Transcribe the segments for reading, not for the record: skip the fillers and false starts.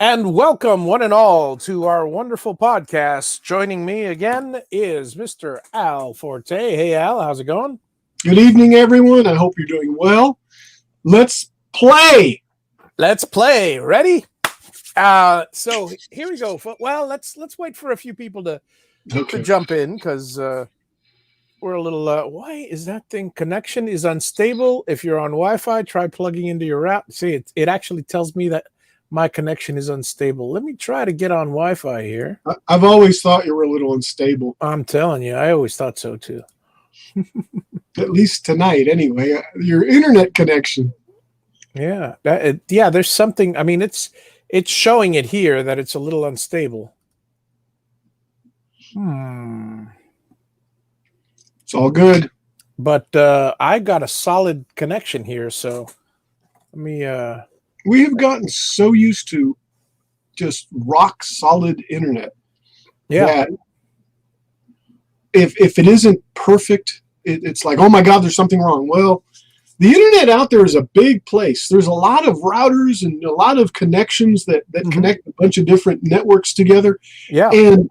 And welcome, one and all, to our wonderful podcast. Joining me again is Mr. Al Forte. Hey, Al, how's it going? Good evening, everyone. I hope you're doing well. Let's play. Let's play. Ready? So here we go. Well, let's wait for a few people to jump in because we're a little. Why is that thing? Connection is unstable. If you're on Wi-Fi, try plugging into your router. See, it actually tells me that my connection is unstable. Let me try to get on Wi-Fi here. I've always thought you were a little unstable. I'm telling you, I always thought so too. At least tonight, anyway. Your internet connection. Yeah, there's something. I mean, it's showing it here that it's a little unstable. It's all good. But I got a solid connection here, so let me. We have gotten so used to just rock solid internet. Yeah. That if it isn't perfect, it's like, oh my God, there's something wrong. Well, the internet out there is a big place. There's a lot of routers and a lot of connections that connect a bunch of different networks together. Yeah. And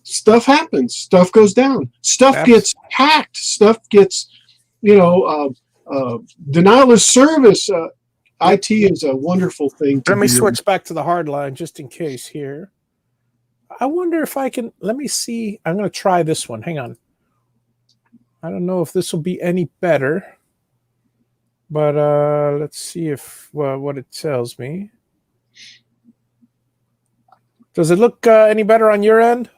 stuff happens. Stuff goes down. Stuff gets hacked. Stuff gets, denial of service. IT is a wonderful thing. Let me switch back to the hard line just in case here. I wonder if I can. Let me see. I'm going to try this one. Hang on. I don't know if this will be any better. But let's see if what it tells me. Does it look any better on your end?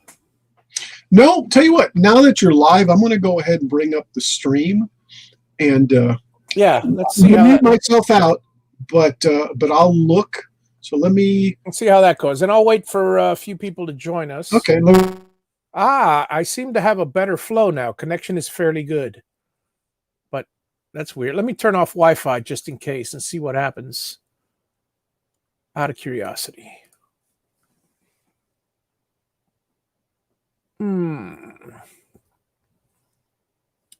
No. Tell you what. Now that you're live, I'm going to go ahead and bring up the stream, and let's see. I'm mute myself out, but I'll look. So let's see how that goes, and I'll wait for a few people to join us. Okay. I seem to have a better flow now. Connection is fairly good. That's weird. Let me turn off Wi-Fi just in case and see what happens. Out of curiosity.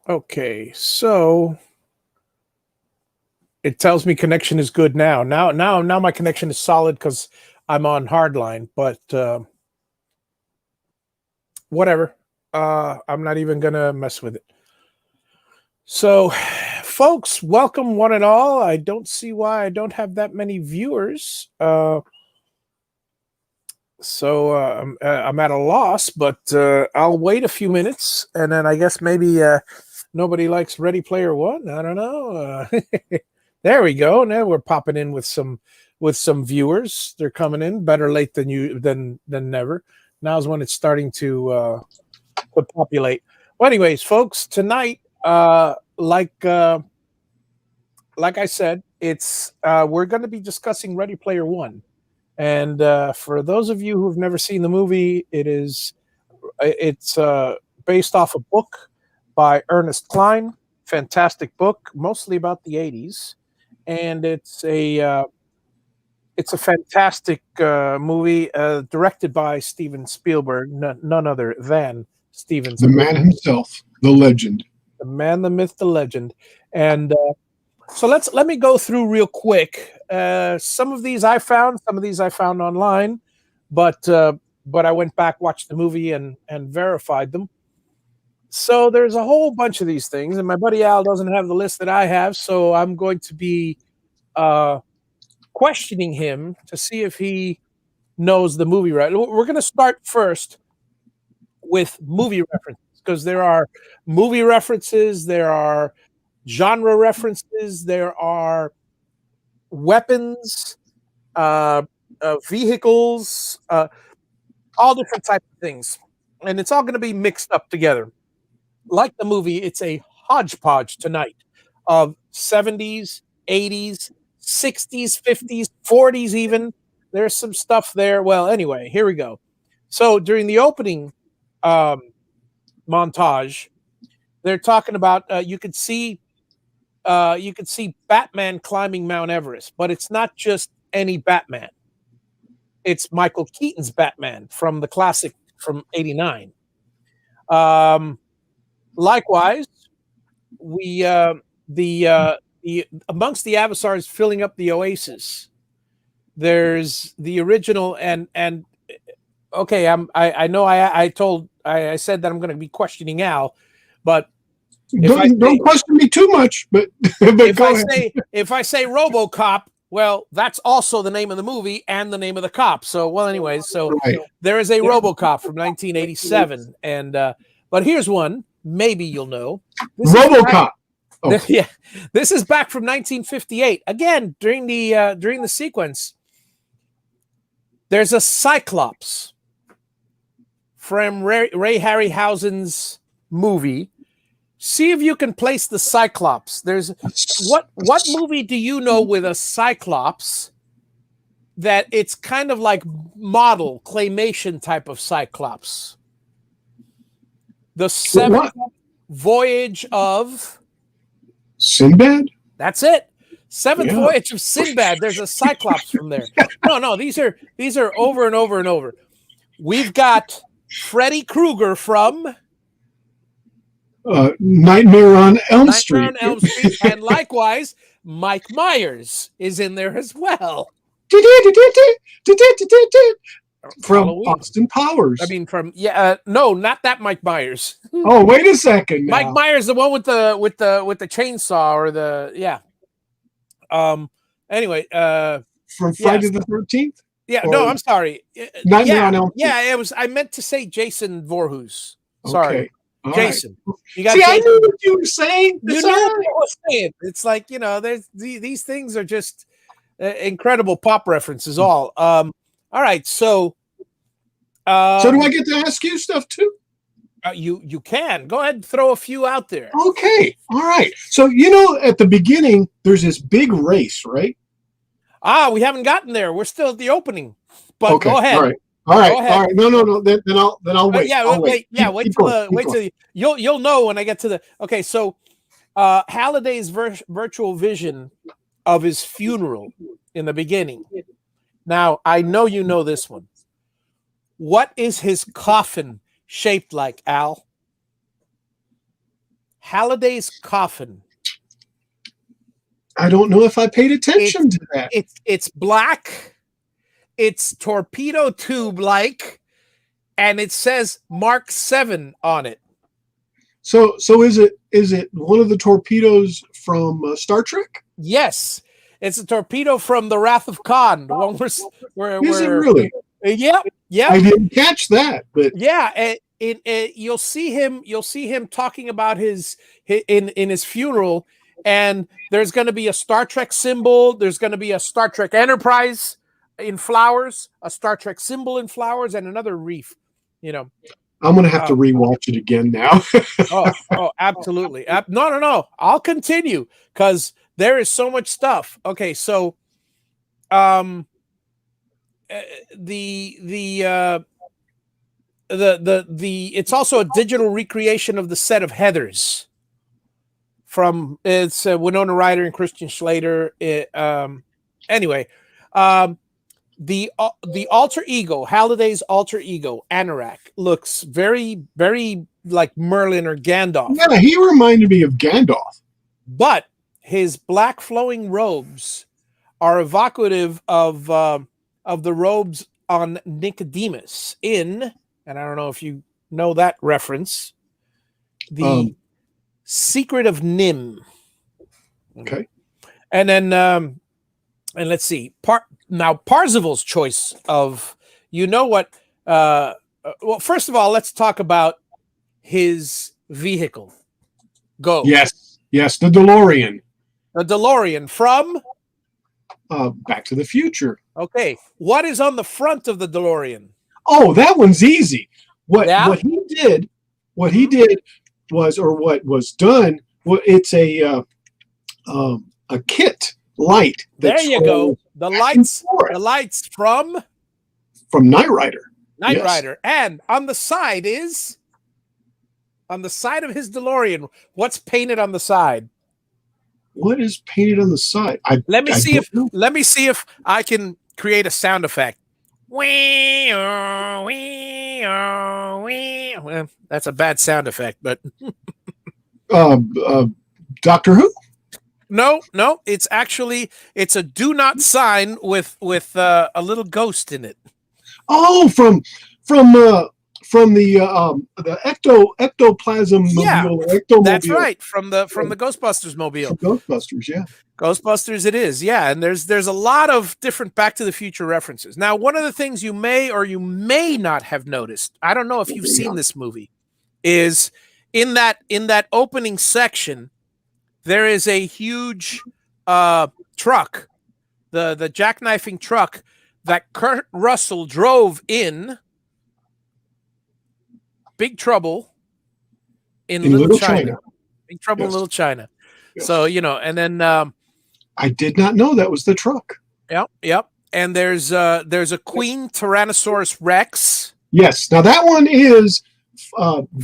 Okay, so it tells me connection is good now. Now my connection is solid because I'm on hardline, but whatever. I'm not even gonna mess with it. So, folks, welcome one and all. I don't see why I don't have that many viewers. I'm at a loss, but I'll wait a few minutes, and then I guess maybe nobody likes Ready Player One. I don't know. There we go. Now we're popping in with some viewers. They're coming in. Better late than never. Now's when it's starting to populate. Well, anyways, folks, tonight. Like I said, it's we're going to be discussing Ready Player One, and for those of you who have never seen the movie, it's based off a book by Ernest Cline, fantastic book, mostly about the 80's, and it's a fantastic movie directed by Steven Spielberg, none other than Steven Spielberg, the man himself, the legend. The man, the myth, the legend. And so let me go through real quick. Some of these I found, some of these I found online, but I went back, watched the movie, and verified them. So there's a whole bunch of these things, and my buddy Al doesn't have the list that I have, so I'm going to be questioning him to see if he knows the movie right. We're going to start first with movie references, because there are movie references, there are genre references, there are weapons, vehicles, all different types of things. And it's all going to be mixed up together. Like the movie, it's a hodgepodge tonight of 70's, 80's, 60's, 50's, 40's even. There's some stuff there. Well, anyway, here we go. So during the opening montage, they're talking about you could see Batman climbing Mount Everest, but it's not just any Batman. It's Michael Keaton's Batman from the classic from '89. Likewise, the amongst the Avasars filling up the oasis, there's the original, and okay, I know I said that I'm going to be questioning Al, but don't question me too much, but go ahead. If I say RoboCop, well, that's also the name of the movie and the name of the cop. So, well, anyways, so Right. there is a RoboCop from 1987, and but here's one maybe you'll know. RoboCop. Yeah, this is back from 1958. Again, during the sequence, there's a Cyclops from Ray Harryhausen's movie. See if you can place the Cyclops. There's what movie do you know with a Cyclops that it's kind of like model claymation type of Cyclops? The Seventh Voyage of Sinbad? That's it. Seventh Voyage of Sinbad. There's a Cyclops from there. No, these are over and over and over. We've got Freddy Krueger from Nightmare on Elm Street. And likewise, Mike Myers is in there as well. From Austin Powers. I mean, no, not that Mike Myers. Oh, wait a second. Now. Mike Myers, the one with the chainsaw or Anyway, from Friday the 13th. Yeah, no, I'm sorry. Nightmare on Elm Street. Yeah, it was. I meant to say Jason Voorhees. Sorry. Okay. Jason. Right. You got See, I knew what you were saying. You know what I was saying. It's like, there's these things are just incredible pop references. All right. So do I get to ask you stuff too? You can go ahead and throw a few out there. Okay. All right. So at the beginning, there's this big race, right? We haven't gotten there. We're still at the opening. But okay. Go ahead. All right. No. Then I'll wait. Wait till you'll know when I get to the. Okay, so Halliday's virtual vision of his funeral in the beginning. Now, I know you know this one. What is his coffin shaped like, Al? Halliday's coffin. I don't know if I paid attention to that. It's black. It's torpedo tube like, and it says Mark 7 on it. So is it one of the torpedoes from Star Trek? Yes, it's a torpedo from the Wrath of Khan. The one where is it really? Yeah. I didn't catch that, but yeah, you'll see him talking about his in his funeral, and there's going to be a Star Trek symbol. There's going to be a Star Trek Enterprise in flowers, a Star Trek symbol in flowers, and another reef. I'm going to have to rewatch it again now. oh, absolutely. No. I'll continue because there is so much stuff. Okay, so it's also a digital recreation of the set of Heathers from it's Winona Ryder and Christian Slater. Anyway, the alter ego, Halliday's alter ego, Anorak, looks very, very like Merlin or Gandalf. Yeah, he reminded me of Gandalf. But his black flowing robes are evocative of the robes on Nicodemus in, and I don't know if you know that reference, the Secret of Nim. Okay. And then, and let's see, Parzival's choice of, what, well, first of all, let's talk about his vehicle. Go. Yes, the DeLorean. The DeLorean from? Back to the Future. Okay. What is on the front of the DeLorean? Oh, that one's easy. What he did was, or what was done, it's a kit light. There you go. The lights from Knight Rider. Knight Rider. And on the side of his DeLorean, what's painted on the side? What is painted on the side? Let me see if I can create a sound effect. Well, that's a bad sound effect, but Doctor Who? No, no, it's a do not sign with a little ghost in it. Oh, from the ectoplasm Yeah, mobile, or ectomobile. that's right. From the Ghostbusters mobile. From Ghostbusters, yeah. Ghostbusters it is. Yeah, and there's a lot of different Back to the Future references. Now, one of the things you may or you may not have noticed, I don't know if you've seen this movie, is in that opening section, there is a huge truck, the jackknifing truck that Kurt Russell drove in Big Trouble in Little China. Big Trouble in Little China. Yes. So, and then I did not know that was the truck. Yep. And there's a Queen Tyrannosaurus Rex. Yes. Now that one is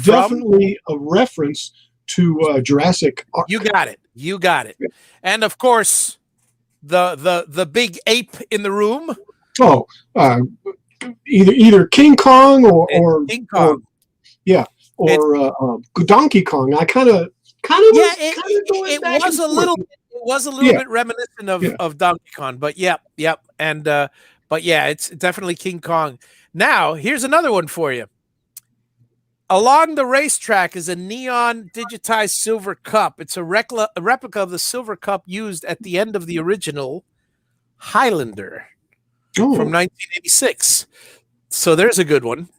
definitely a reference to Jurassic Park. You got it. Yeah. And of course, the big ape in the room. Oh, either King Kong or King Kong. Or Donkey Kong. I kind of it was a little bit reminiscent of Donkey Kong, but yep. And but yeah, it's definitely King Kong. Now, here's another one for you. Along the racetrack is a neon digitized silver cup. It's a replica of the silver cup used at the end of the original Highlander from 1986. So there's a good one.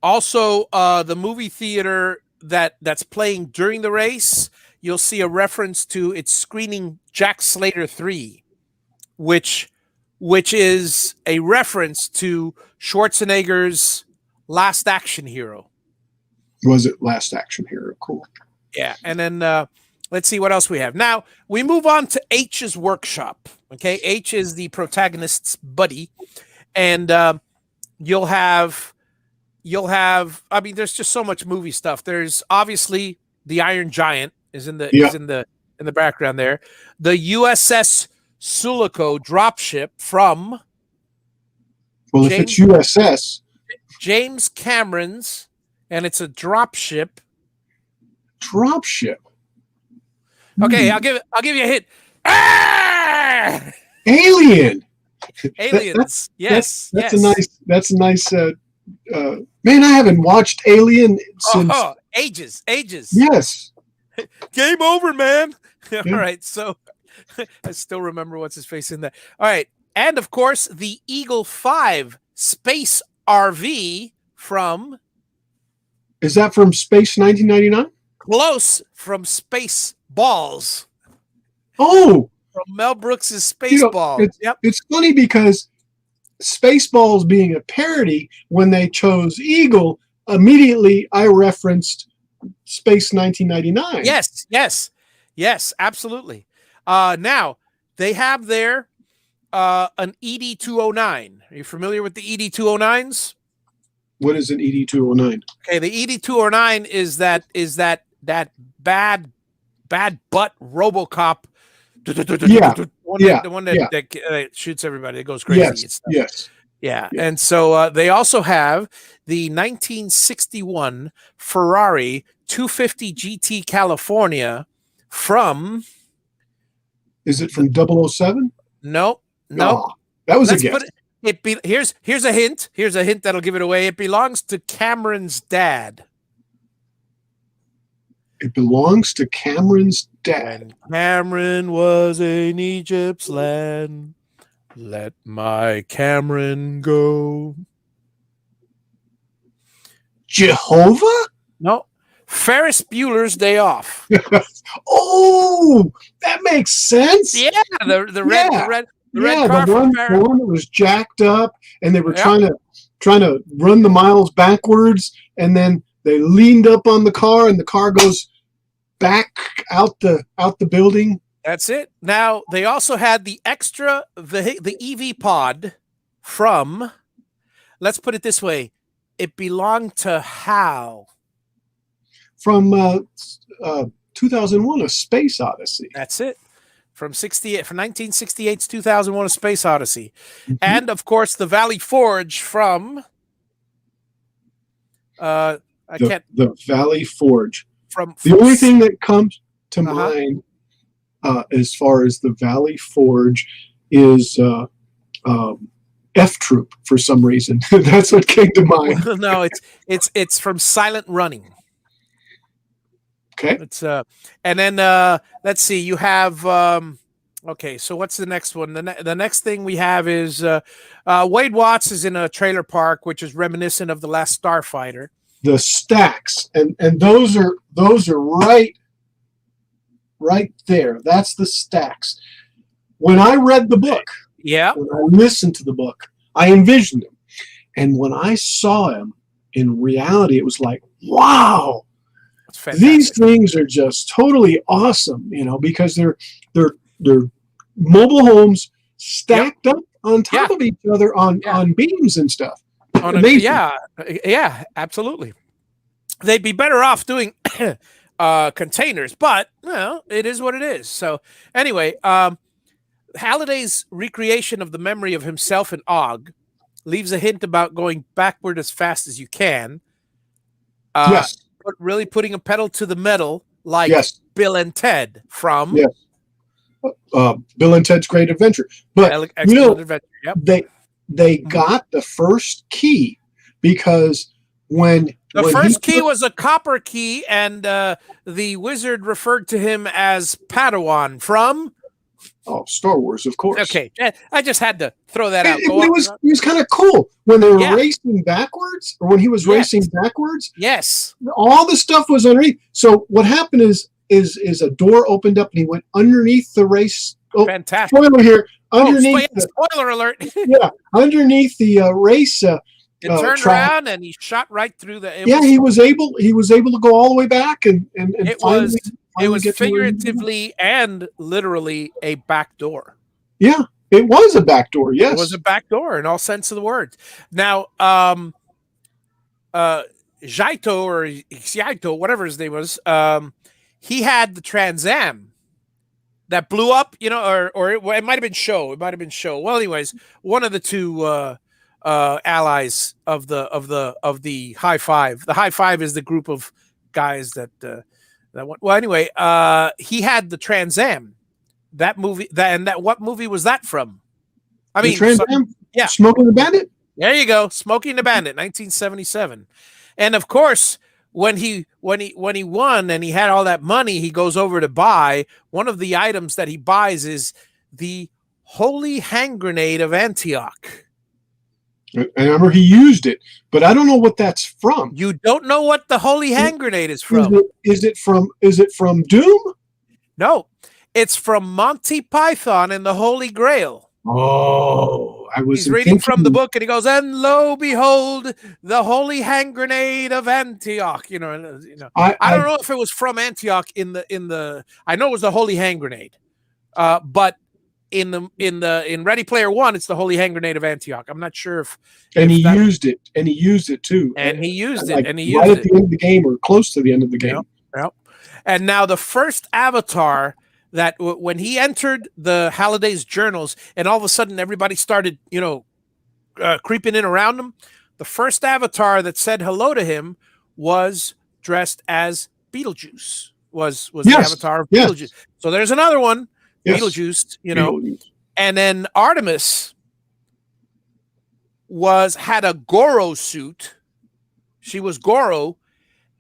Also, the movie theater that's playing during the race, you'll see a reference to its screening Jack Slater 3, which is a reference to Schwarzenegger's Last Action Hero. Was it Last Action Hero? Cool. Yeah, and then let's see what else we have. Now, we move on to H's workshop. Okay, H is the protagonist's buddy, and you'll have. I mean, there's just so much movie stuff. There's obviously the Iron Giant is in the background there. The USS Sulaco dropship from. Well, if it's USS. James Cameron's, and it's a dropship. Dropship. Okay, I'll give you a hint. Ah! Alien. Aliens. Yes. That's a nice. Man, I haven't watched Alien since ages. Yes. Game over, man. Yeah. All right, so I still remember what's his face in that. All right, and of course the Eagle 5 space RV from. Is that from Space 1999? Close, from Space Balls. Oh, from Mel Brooks's Spaceballs. It's funny because Spaceballs being a parody, when they chose Eagle, immediately I referenced Space 1999. Yes, absolutely. Now, they have there an ED-209. Are you familiar with the ED-209s? What is an ED-209? Okay, the ED-209 is that bad butt RoboCop. The one that shoots everybody. It goes crazy. Yes. Yeah. And so they also have the 1961 Ferrari 250 GT California from. Is it from 007? No. Oh, that was a guess. Here's a hint. Here's a hint that'll give it away. It belongs to Cameron's dad. It belongs to Cameron's dad. When Cameron was in Egypt's land, let my Cameron go. Jehovah? No. Ferris Bueller's Day Off. Oh, that makes sense. Yeah, the red car. The one that was jacked up, and they were trying to run the miles backwards, and then they leaned up on the car, and the car goes back out the building. That's it. Now they also had the EV pod from. Let's put it this way: it belonged to Hal. From 2001: A Space Odyssey. That's it. From 1968's 2001: A Space Odyssey, and of course the Valley Forge from. The Valley Forge. From the only thing that comes to mind as far as the Valley Forge is F Troop for some reason. That's what came to mind. Well, no, it's from Silent Running. Okay. It's and then let's see. You have okay. So what's the next one? The next thing we have is Wade Watts is in a trailer park, which is reminiscent of The Last Starfighter. The stacks, and those are right there. That's the stacks. When I read the book, when I listened to the book, I envisioned him, and when I saw him in reality, it was like, wow, these things are just totally awesome, because they're mobile homes stacked up on top of each other on beams and stuff. Absolutely. They'd be better off doing containers, but it is what it is. So anyway, Halliday's recreation of the memory of himself and Og leaves a hint about going backward as fast as you can. Yes. But really putting a pedal to the metal like Bill and Ted from Bill and Ted's Great Adventure. But Adventure. Yep. They got the first key because when the first key was a copper key, and the wizard referred to him as Padawan from Star Wars, of course. Okay, I just had to throw that out. It was kind of cool when they were racing backwards, or when he was racing backwards. Yes, all the stuff was underneath. So what happened is a door opened up and he went underneath the race. Oh, fantastic! Spoiler here. Underneath. Spoiler alert. Underneath the race. It turned around and he shot right through the. He was able to go all the way back and it finally, was figuratively and literally a back door. Yeah, it was a back door. Yes, it was a back door in all sense of the word. Now, Jaito or Xiaito, whatever his name was, he had the Trans Am that blew up, or it might have been Show. It might have been Show. Well, anyways, one of the two allies of the High Five. The High Five is the group of guys that went. Well, anyway, he had the Trans Am. That movie. What movie was that from? I mean, Trans Am. Yeah, Smokey and the Bandit. There you go, Smokey and the Bandit, 1977. And of course, when he won and he had all that money, he goes over to buy. One of the items that he buys is the Holy Hand Grenade of Antioch. I remember he used it, but I don't know what that's from. You don't know what the Holy Hand Grenade is from? Is it from Doom? No, it's from Monty Python and the Holy Grail. Oh, He's reading from the book, and he goes, "And lo, behold, the Holy Hand Grenade of Antioch." I don't know if it was from Antioch in the. I know it was the Holy Hand Grenade, but in Ready Player One, it's the Holy Hand Grenade of Antioch. I'm not sure if. And he used it too. And he used it. Right at the end of the game, or close to the end of the game. Yep. And now the first avatar. That when he entered the Halliday's journals, and all of a sudden everybody started, creeping in around him. The first avatar that said hello to him was dressed as Beetlejuice. Was the avatar of Beetlejuice? So there's another one, Beetlejuice. Beetlejuice. And then Artemis had a Goro suit. She was Goro,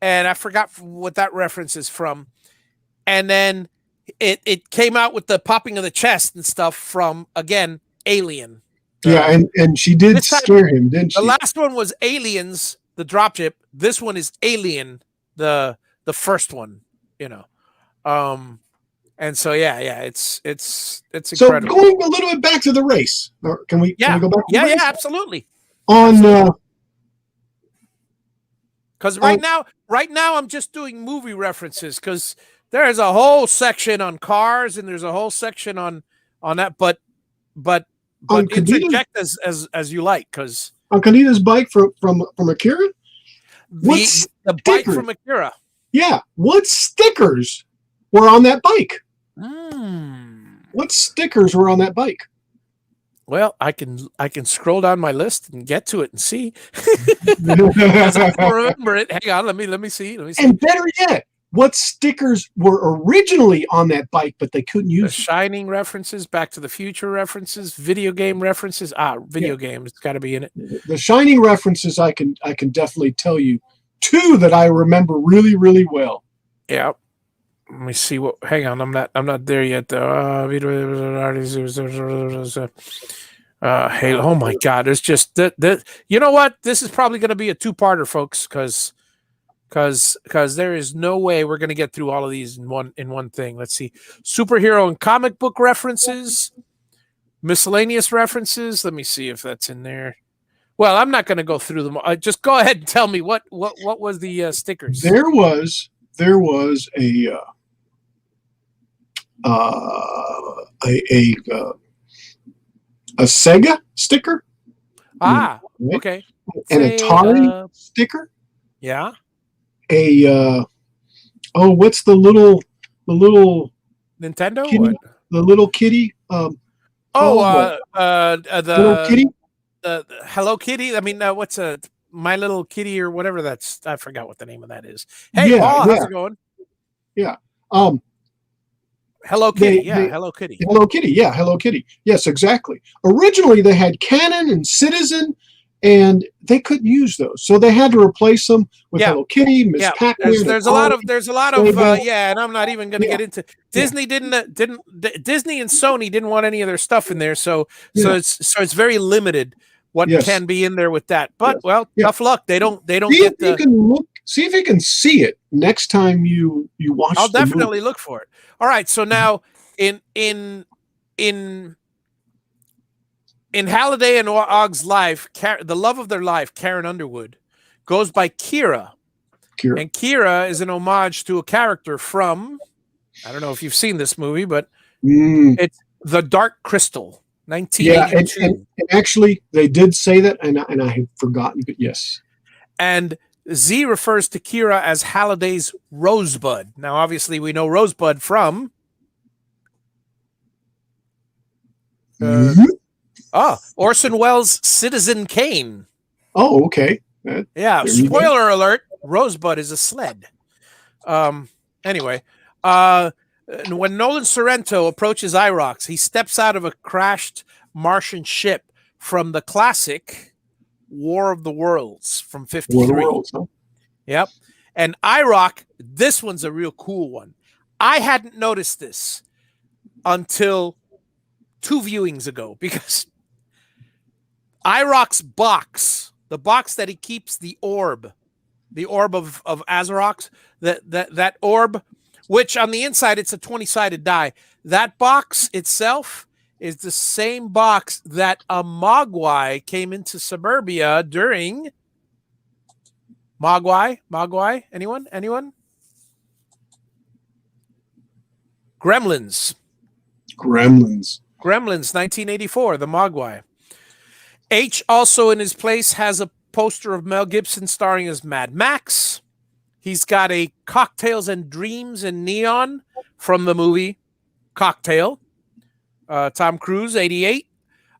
and I forgot what that reference is from. And then. It came out with the popping of the chest and stuff from, again, Alien. Yeah, and she did scare him, didn't she? The last one was Aliens, the dropship. This one is Alien, the first one, And so it's incredible. So going a little bit back to the race. Can we go back to the race? Yeah, absolutely. Because right now I'm just doing movie references because there's a whole section on cars and there's a whole section on that, but interject as you like, because on Kanita's bike from Akira, the bike from Akira. Yeah, what stickers were on that bike? What stickers were on that bike? Well, I can scroll down my list and get to it and see. I don't remember it. Hang on, let me see. And better yet, what stickers were originally on that bike, but they couldn't The use them. Shining references, Back to the Future references, video game references. Video games, it's got to be in it. The Shining references, I can definitely tell you two that I remember really, really well. Yeah. Let me see what. Hang on, I'm not there yet though. Hey, oh my God! There's just that. You know what? This is probably going to be a two-parter, folks, because there is no way we're going to get through all of these in one thing. Let's see: superhero and comic book references, miscellaneous references. Let me see if that's in there. Well, I'm not going to go through them. Just go ahead and tell me what was the stickers. There was a Sega sticker. Right? Okay. An Atari sticker. Yeah. What's the little Nintendo? kitty, the little kitty? The little kitty. The Hello Kitty. I mean, what's My Little Kitty or whatever that's. I forgot what the name of that is. Hey, Paul, how's it going? Yeah. Hello Kitty. Hello Kitty. Hello Kitty. Yeah, Hello Kitty. Yes, exactly. Originally, they had Canon and Citizen, and they couldn't use those, so they had to replace them with Hello Kitty, Miss Pac-Man. There's a lot of and I'm not even going to get into Disney. Disney and Sony didn't want any of their stuff in there, so it's very limited what can be in there with that. But tough luck. They don't get the. See if you can see it next time you watch. I'll definitely look for it. All right, so now in Halliday and Ogg's life, the love of their life, Karen Underwood, goes by Kira. And Kira is an homage to a character from, I don't know if you've seen this movie, but it's The Dark Crystal, 1982. Yeah, and actually, they did say that, and I have forgotten, but yes. And Z refers to Kira as Halliday's Rosebud. Now, obviously, we know Rosebud from... Orson Welles' Citizen Kane. Oh, okay. Spoiler alert, Rosebud is a sled. Anyway, when Nolan Sorrento approaches IROX, he steps out of a crashed Martian ship from the classic War of the Worlds from 53. War of the Worlds, huh? Yep. And IROC, this one's a real cool one. I hadn't noticed this until 2 viewings ago, because IROC's box, the box that he keeps the orb of Azeroth, that orb, which on the inside it's a 20-sided die. That box itself is the same box that a Mogwai came into Suburbia during Mogwai? Anyone? Gremlins, 1984, the Mogwai. H also in his place has a poster of Mel Gibson starring as Mad Max. He's got a Cocktails and Dreams in neon from the movie Cocktail. Tom Cruise, 88.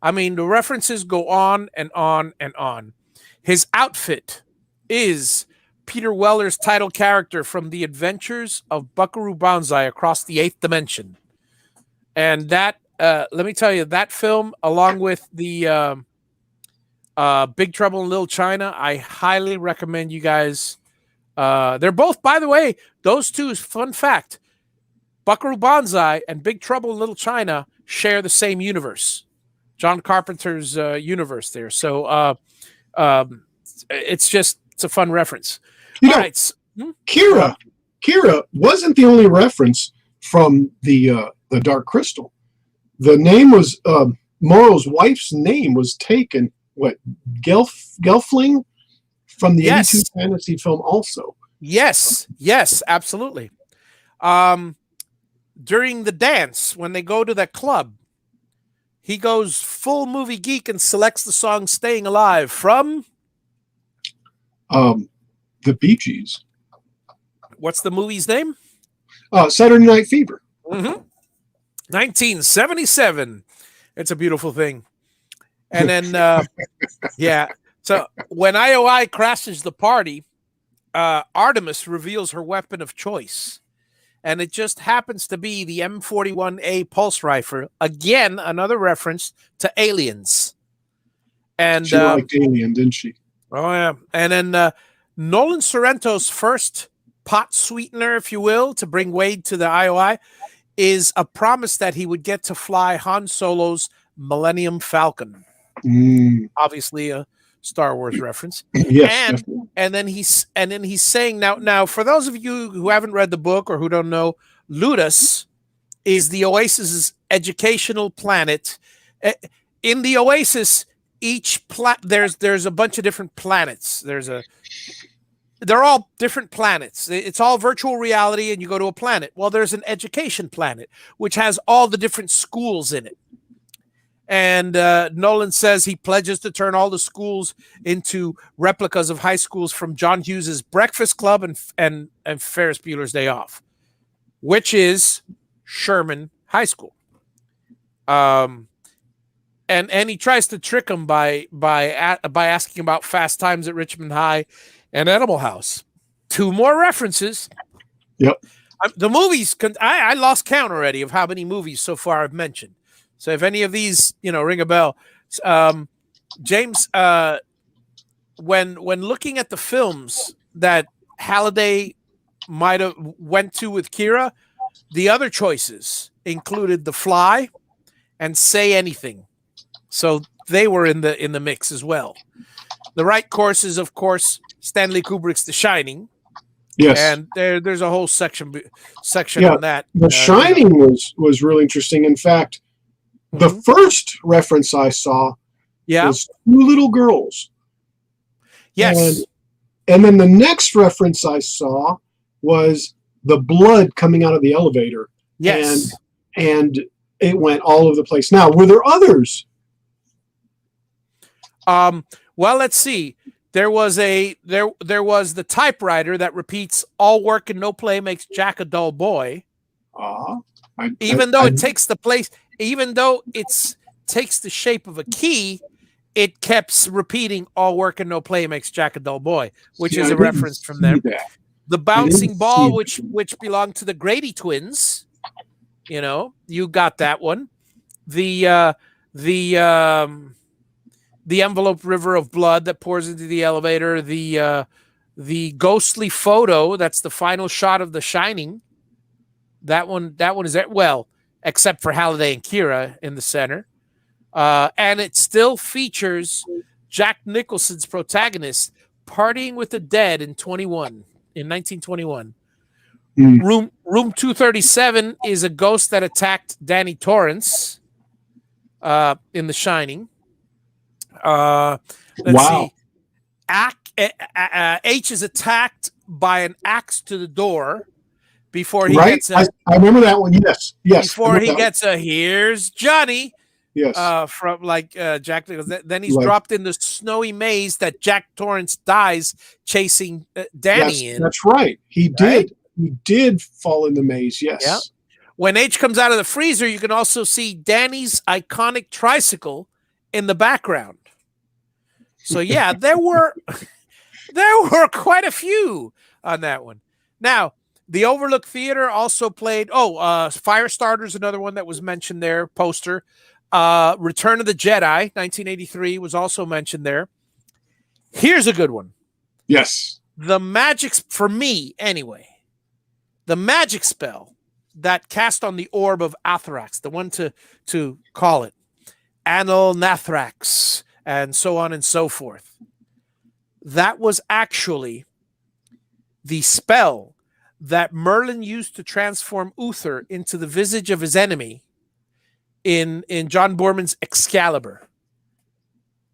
I mean, the references go on and on and on. His outfit is Peter Weller's title character from The Adventures of Buckaroo Banzai Across the Eighth Dimension. And that, let me tell you, that film, along with the Big Trouble in Little China, I highly recommend you guys. They're both, by the way, those two, fun fact, Buckaroo Banzai and Big Trouble in Little China share the same universe, John Carpenter's universe there. So it's a fun reference. Kira wasn't the only reference from the Dark Crystal. The name was Morrow's wife's name was taken. Gelfling from the 82 fantasy film also. Yes, absolutely. During the dance, when they go to that club, he goes full movie geek and selects the song Staying Alive from the Bee Gees. What's the movie's name? Saturday Night Fever. 1977. It's a beautiful thing. And then, so when IOI crashes the party, Artemis reveals her weapon of choice. And it just happens to be the M41A pulse rifle. Again, another reference to Aliens. And she liked Alien, didn't she? Oh, yeah. And then Nolan Sorrento's first pot sweetener, if you will, to bring Wade to the IOI is a promise that he would get to fly Han Solo's Millennium Falcon. Obviously a Star Wars reference. Yes, and then he's saying now for those of you who haven't read the book or who don't know, Ludus is the Oasis's educational planet. In the Oasis, there's a bunch of different planets. They're all different planets. It's all virtual reality, and you go to a planet. Well, there's an education planet which has all the different schools in it. And Nolan says he pledges to turn all the schools into replicas of high schools from John Hughes's Breakfast Club and Ferris Bueller's Day Off, which is Sherman High School. And he tries to trick him by asking about Fast Times at Richmond High and Animal House. 2 more references. Yep. The movies. I lost count already of how many movies so far I've mentioned. So if any of these, ring a bell, James, when looking at the films that Halliday might have went to with Kira, the other choices included The Fly and Say Anything. So they were in the mix as well. The right course is, of course, Stanley Kubrick's The Shining. Yes, and there's a whole section on that. The Shining was really interesting. In fact, the first reference I saw was 2 little girls. Yes. And then the next reference I saw was the blood coming out of the elevator. Yes. And it went all over the place. Now, were there others? Well, let's see. There was the typewriter that repeats all work and no play makes Jack a dull boy. Even though it takes the shape of a key, it kept repeating all work and no play makes Jack a dull boy, which is a reference from them. The bouncing ball, which belonged to the Grady twins, you got that one. The envelope river of blood that pours into the elevator, the ghostly photo, that's the final shot of The Shining. That one is except for Halliday and Kira in the center. And it still features Jack Nicholson's protagonist partying with the dead in 1921. Room 237 is a ghost that attacked Danny Torrance in The Shining. Let's see. H is attacked by an axe to the door before he gets I remember that one. Yes. Before he gets here's Johnny. Yes. From Jack. Then he's dropped in the snowy maze that Jack Torrance dies chasing Danny in. That's right. He did. He did fall in the maze. Yes. Yeah. When H comes out of the freezer, you can also see Danny's iconic tricycle in the background. So yeah, there were quite a few on that one. Now, the Overlook Theater also played. Firestarter's another one that was mentioned there. Poster. Return of the Jedi, 1983, was also mentioned there. Here's a good one. Yes. The magic, for me anyway, the magic spell that cast on the orb of Athrax, the one to call it, Anil Nathrax, and so on and so forth. That was actually the spell that Merlin used to transform Uther into the visage of his enemy in John Boorman's Excalibur.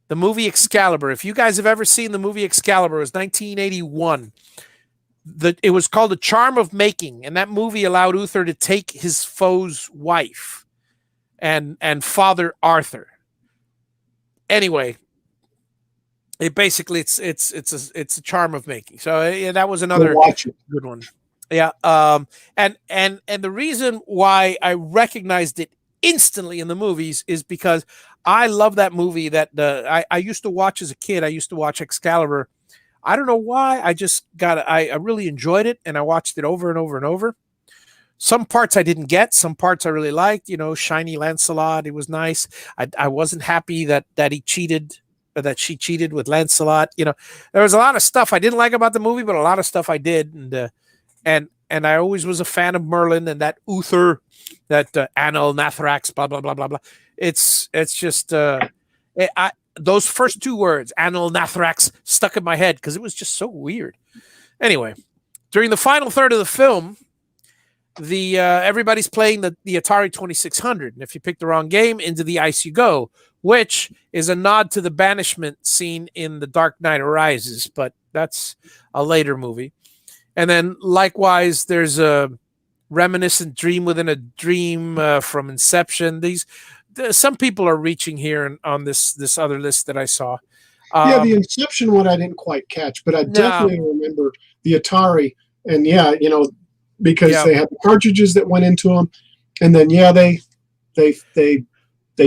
The movie Excalibur. If you guys have ever seen the movie Excalibur, it was 1981. It was called The Charm of Making, and that movie allowed Uther to take his foe's wife and father Arthur. Anyway, it's a charm of making. So that was another good one. Yeah. And the reason why I recognized it instantly in the movies is because I love that movie that I used to watch as a kid. I used to watch Excalibur I don't know why. I really enjoyed it, and I watched it over and over and over. Some parts I didn't get, some parts I really liked. Shiny Lancelot, it was nice. I wasn't happy that he cheated, or that she cheated with Lancelot. There was a lot of stuff I didn't like about the movie, but a lot of stuff I did, and I always was a fan of Merlin and that Uther, that Anil Nathrax, blah blah blah blah blah. It's just those first two words, Anil Nathrax, stuck in my head because it was just so weird. Anyway, during the final third of the film, everybody's playing the Atari 2600, and if you pick the wrong game, into the ice you go, which is a nod to the banishment scene in The Dark Knight Rises, but that's a later movie. And then likewise, there's a reminiscent dream within a dream from Inception. Some people are reaching here on this other list that I saw. The Inception one I didn't quite catch, but I definitely remember the Atari, and because they had the cartridges that went into them, and then they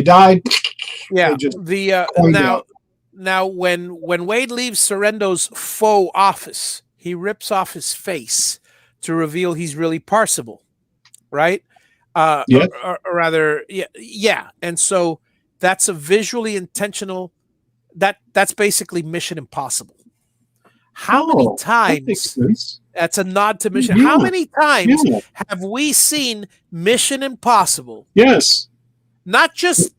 died. Yeah. Now when Wade leaves Sorrento's faux office, he rips off his face to reveal he's really Parsible, right? Or rather, yeah. And so that's a visually intentional. That's basically Mission Impossible. How many times? That's a nod to Mission. Yeah. How many times have we seen Mission Impossible? Yes. Not just.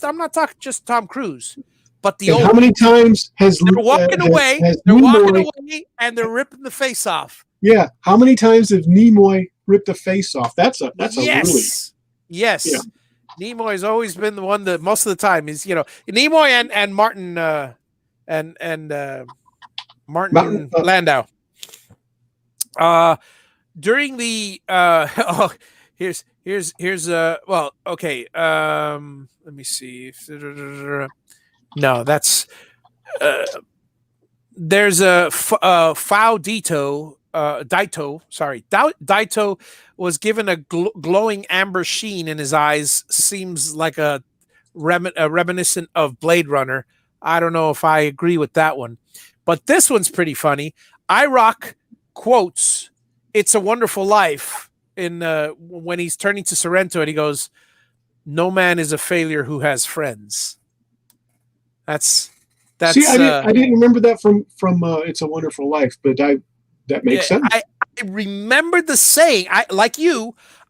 I'm not talking just Tom Cruise, but the old. How many times has they're walking away? They're walking away, and they're ripping the face off. Yeah. How many times have Nimoy ripped the face off? That's a really. Yes. Yeah. Nimoy has always been the one that most of the time is Nimoy and Martin Martin Landau. During the here's let me see. No, that's there's a Fao Dito. Daito was given a glowing amber sheen in his eyes. Seems like a reminiscent of Blade Runner. I don't know if I agree with that one, but this one's pretty funny. IROC quotes "It's a Wonderful Life" in when he's turning to Sorrento, and he goes, "No man is a failure who has friends." That's. See, I didn't remember that from "It's a Wonderful Life," but that makes sense. I remember the saying.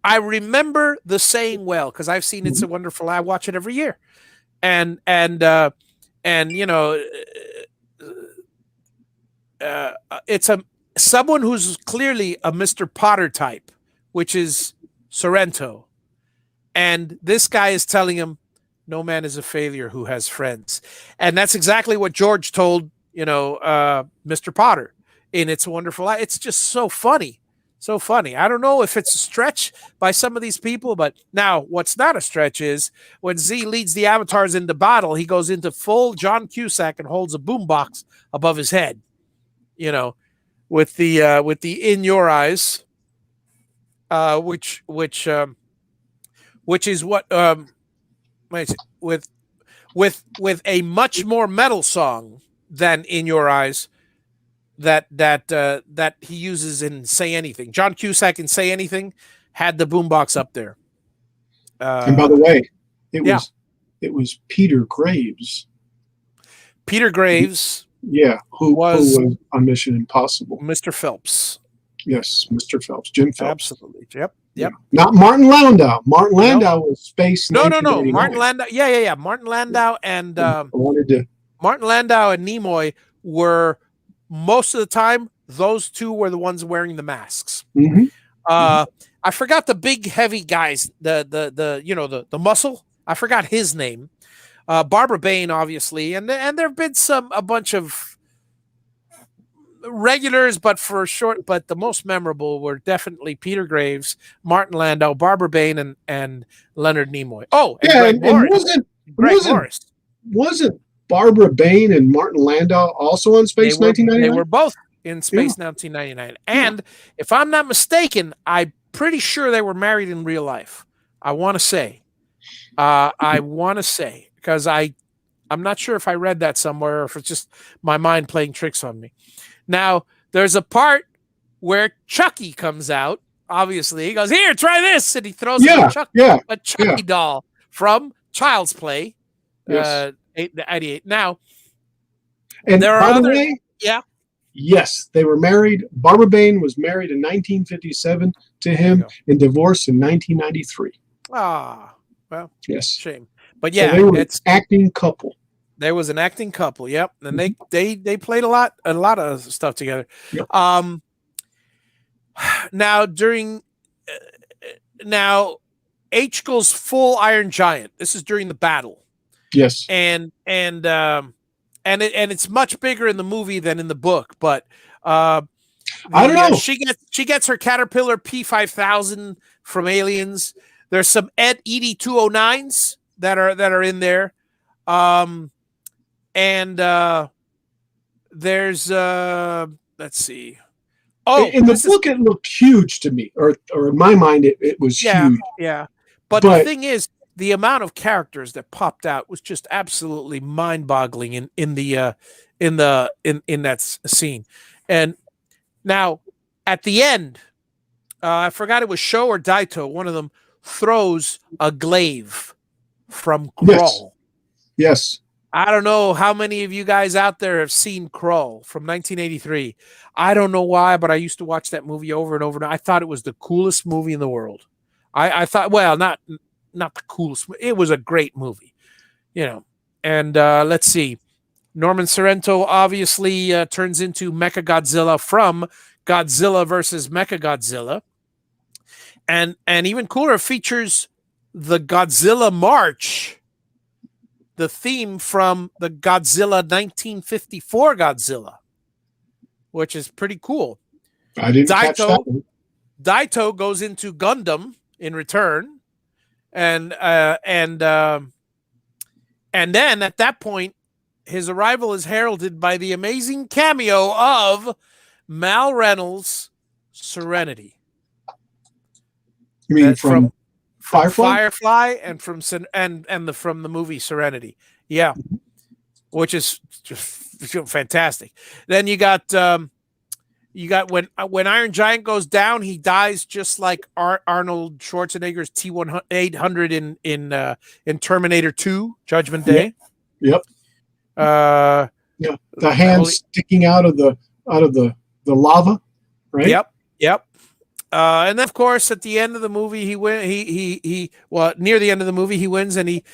I remember the saying well because I've seen "It's a Wonderful Life." I watch it every year, and it's someone who's clearly a Mr. Potter type, which is Sorrento, and this guy is telling him, "No man is a failure who has friends," and that's exactly what George told Mr. Potter in "It's a Wonderful Life." It's just so funny. So funny. I don't know if it's a stretch by some of these people, but now what's not a stretch is when Z leads the avatars into battle, he goes into full John Cusack and holds a boombox above his head, with the "In Your Eyes," which is what with a much more metal song than "In Your Eyes." That he uses in "Say Anything." John Cusack in "Say Anything" had the boombox up there. And by the way, it was Peter Graves. Peter Graves, who was on Mission Impossible. Mr. Phelps. Yes, Mr. Phelps, Jim Phelps. Absolutely. Yep. Yeah. Not Martin Landau. Martin Landau was Space. No. Martin Landau. Yeah. Martin Landau and Martin Landau and Nimoy were. Most of the time, those two were the ones wearing the masks. Mm-hmm. I forgot the big, heavy guys, the muscle. I forgot his name. Barbara Bain, obviously, and there have been a bunch of regulars, but the most memorable were definitely Peter Graves, Martin Landau, Barbara Bain, and Leonard Nimoy. Oh, and Greg Morris. Wasn't Barbara Bain and Martin Landau also on Space 1999? They were both in Space 1999. And if I'm not mistaken, I'm pretty sure they were married in real life. I want to say. Because I I'm not sure if I read that somewhere or if it's just my mind playing tricks on me. Now, there's a part where Chucky comes out. Obviously, he goes, "Here, try this," and he throws him a Chucky doll from Child's Play, Yes. 88. Now, And there are by the other, way, yeah. yes, they were married. Barbara Bain was married in 1957 to him and divorced in 1993. Ah, well, Yes. shame. But So yeah, they were an acting couple. There was an acting couple, yep, and they played a lot of stuff together. Yep. Now H goes full Iron Giant. This is during the battle. Yes. And it's much bigger in the movie than in the book, but I don't know. She gets her Caterpillar P5000 from Aliens. There's some ED 209s that are in there. There's let's see. Oh, in the book it looked huge to me, or in my mind it was huge. Yeah. But the thing is, the amount of characters that popped out was just absolutely mind-boggling in that scene. And now at the end, I forgot it was Sho or Daito. One of them throws a glaive from Krull. Yes. I don't know how many of you guys out there have seen Krull from 1983. I don't know why, but I used to watch that movie over and over. And I thought it was the coolest movie in the world. I thought, well, not the coolest. It was a great movie, you know. And let's see. Norman Sorrento obviously turns into Mechagodzilla from Godzilla versus Mechagodzilla. And even cooler, features the Godzilla March, the theme from the Godzilla 1954 Godzilla, which is pretty cool. I didn't catch that one. Daito goes into Gundam in return, and then at that point, his arrival is heralded by the amazing cameo of Mal Reynolds' Serenity. You mean from Firefly and from the movie Serenity, yeah, which is just fantastic. Then you got when Iron Giant goes down, he dies just like Arnold Schwarzenegger's T-800 in Terminator 2: Judgment Day. Yep. The hands sticking out of the lava, right? Yep. And then, of course, at the end of the movie, near the end of the movie, he wins, and he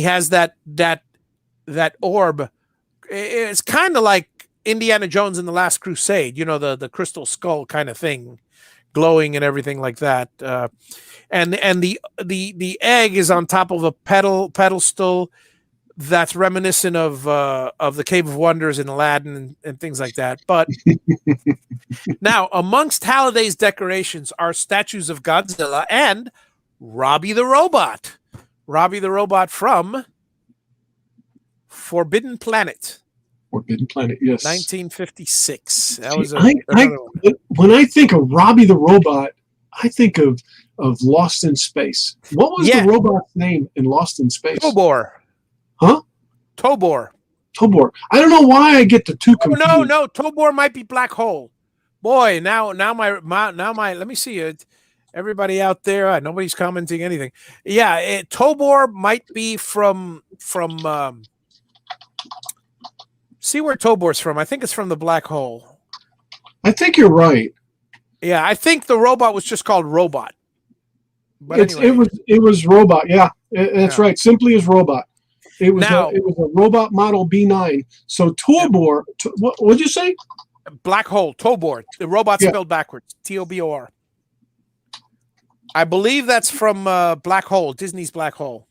has that orb. It's kind of like Indiana Jones in the Last Crusade, you know, the crystal skull kind of thing, glowing and everything like that. And the egg is on top of a pedestal that's reminiscent of the Cave of Wonders in Aladdin and things like that. But now, amongst Halliday's decorations are statues of Godzilla and Robbie the Robot. Robbie the Robot from Forbidden Planet. Forbidden Planet, yes. 1956. That was when I think of Robbie the Robot, I think of Lost in Space. What was the robot's name in Lost in Space? Tobor. Huh? Tobor. I don't know why I get the two confused. No. Tobor might be Black Hole. Boy, now my let me see it. Everybody out there, nobody's commenting anything. Yeah, Tobor might be from see where Tobor's from. I think it's from the Black Hole. I think you're right. Yeah, I think the robot was just called Robot. But anyway. It was Robot. Yeah, that's right. Simply as Robot. It was a robot model B9. So Tobor, what did you say? Black Hole, Tobor. The robot spelled backwards. Tobor. I believe that's from Black Hole, Disney's Black Hole.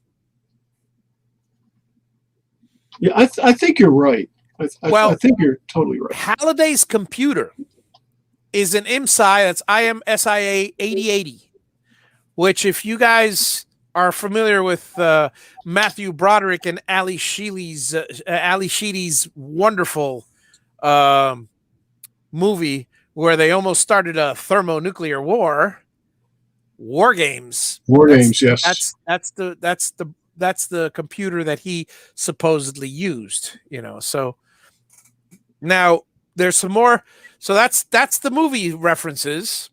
Yeah, I think you're right. I think you're totally right. Halliday's computer is an IMSI, that's IMSIA 8080, which if you guys are familiar with Matthew Broderick and Ali Sheedy's wonderful movie where they almost started a thermonuclear war games. Yes. That's the computer that he supposedly used. So now there's some more. So that's the movie references.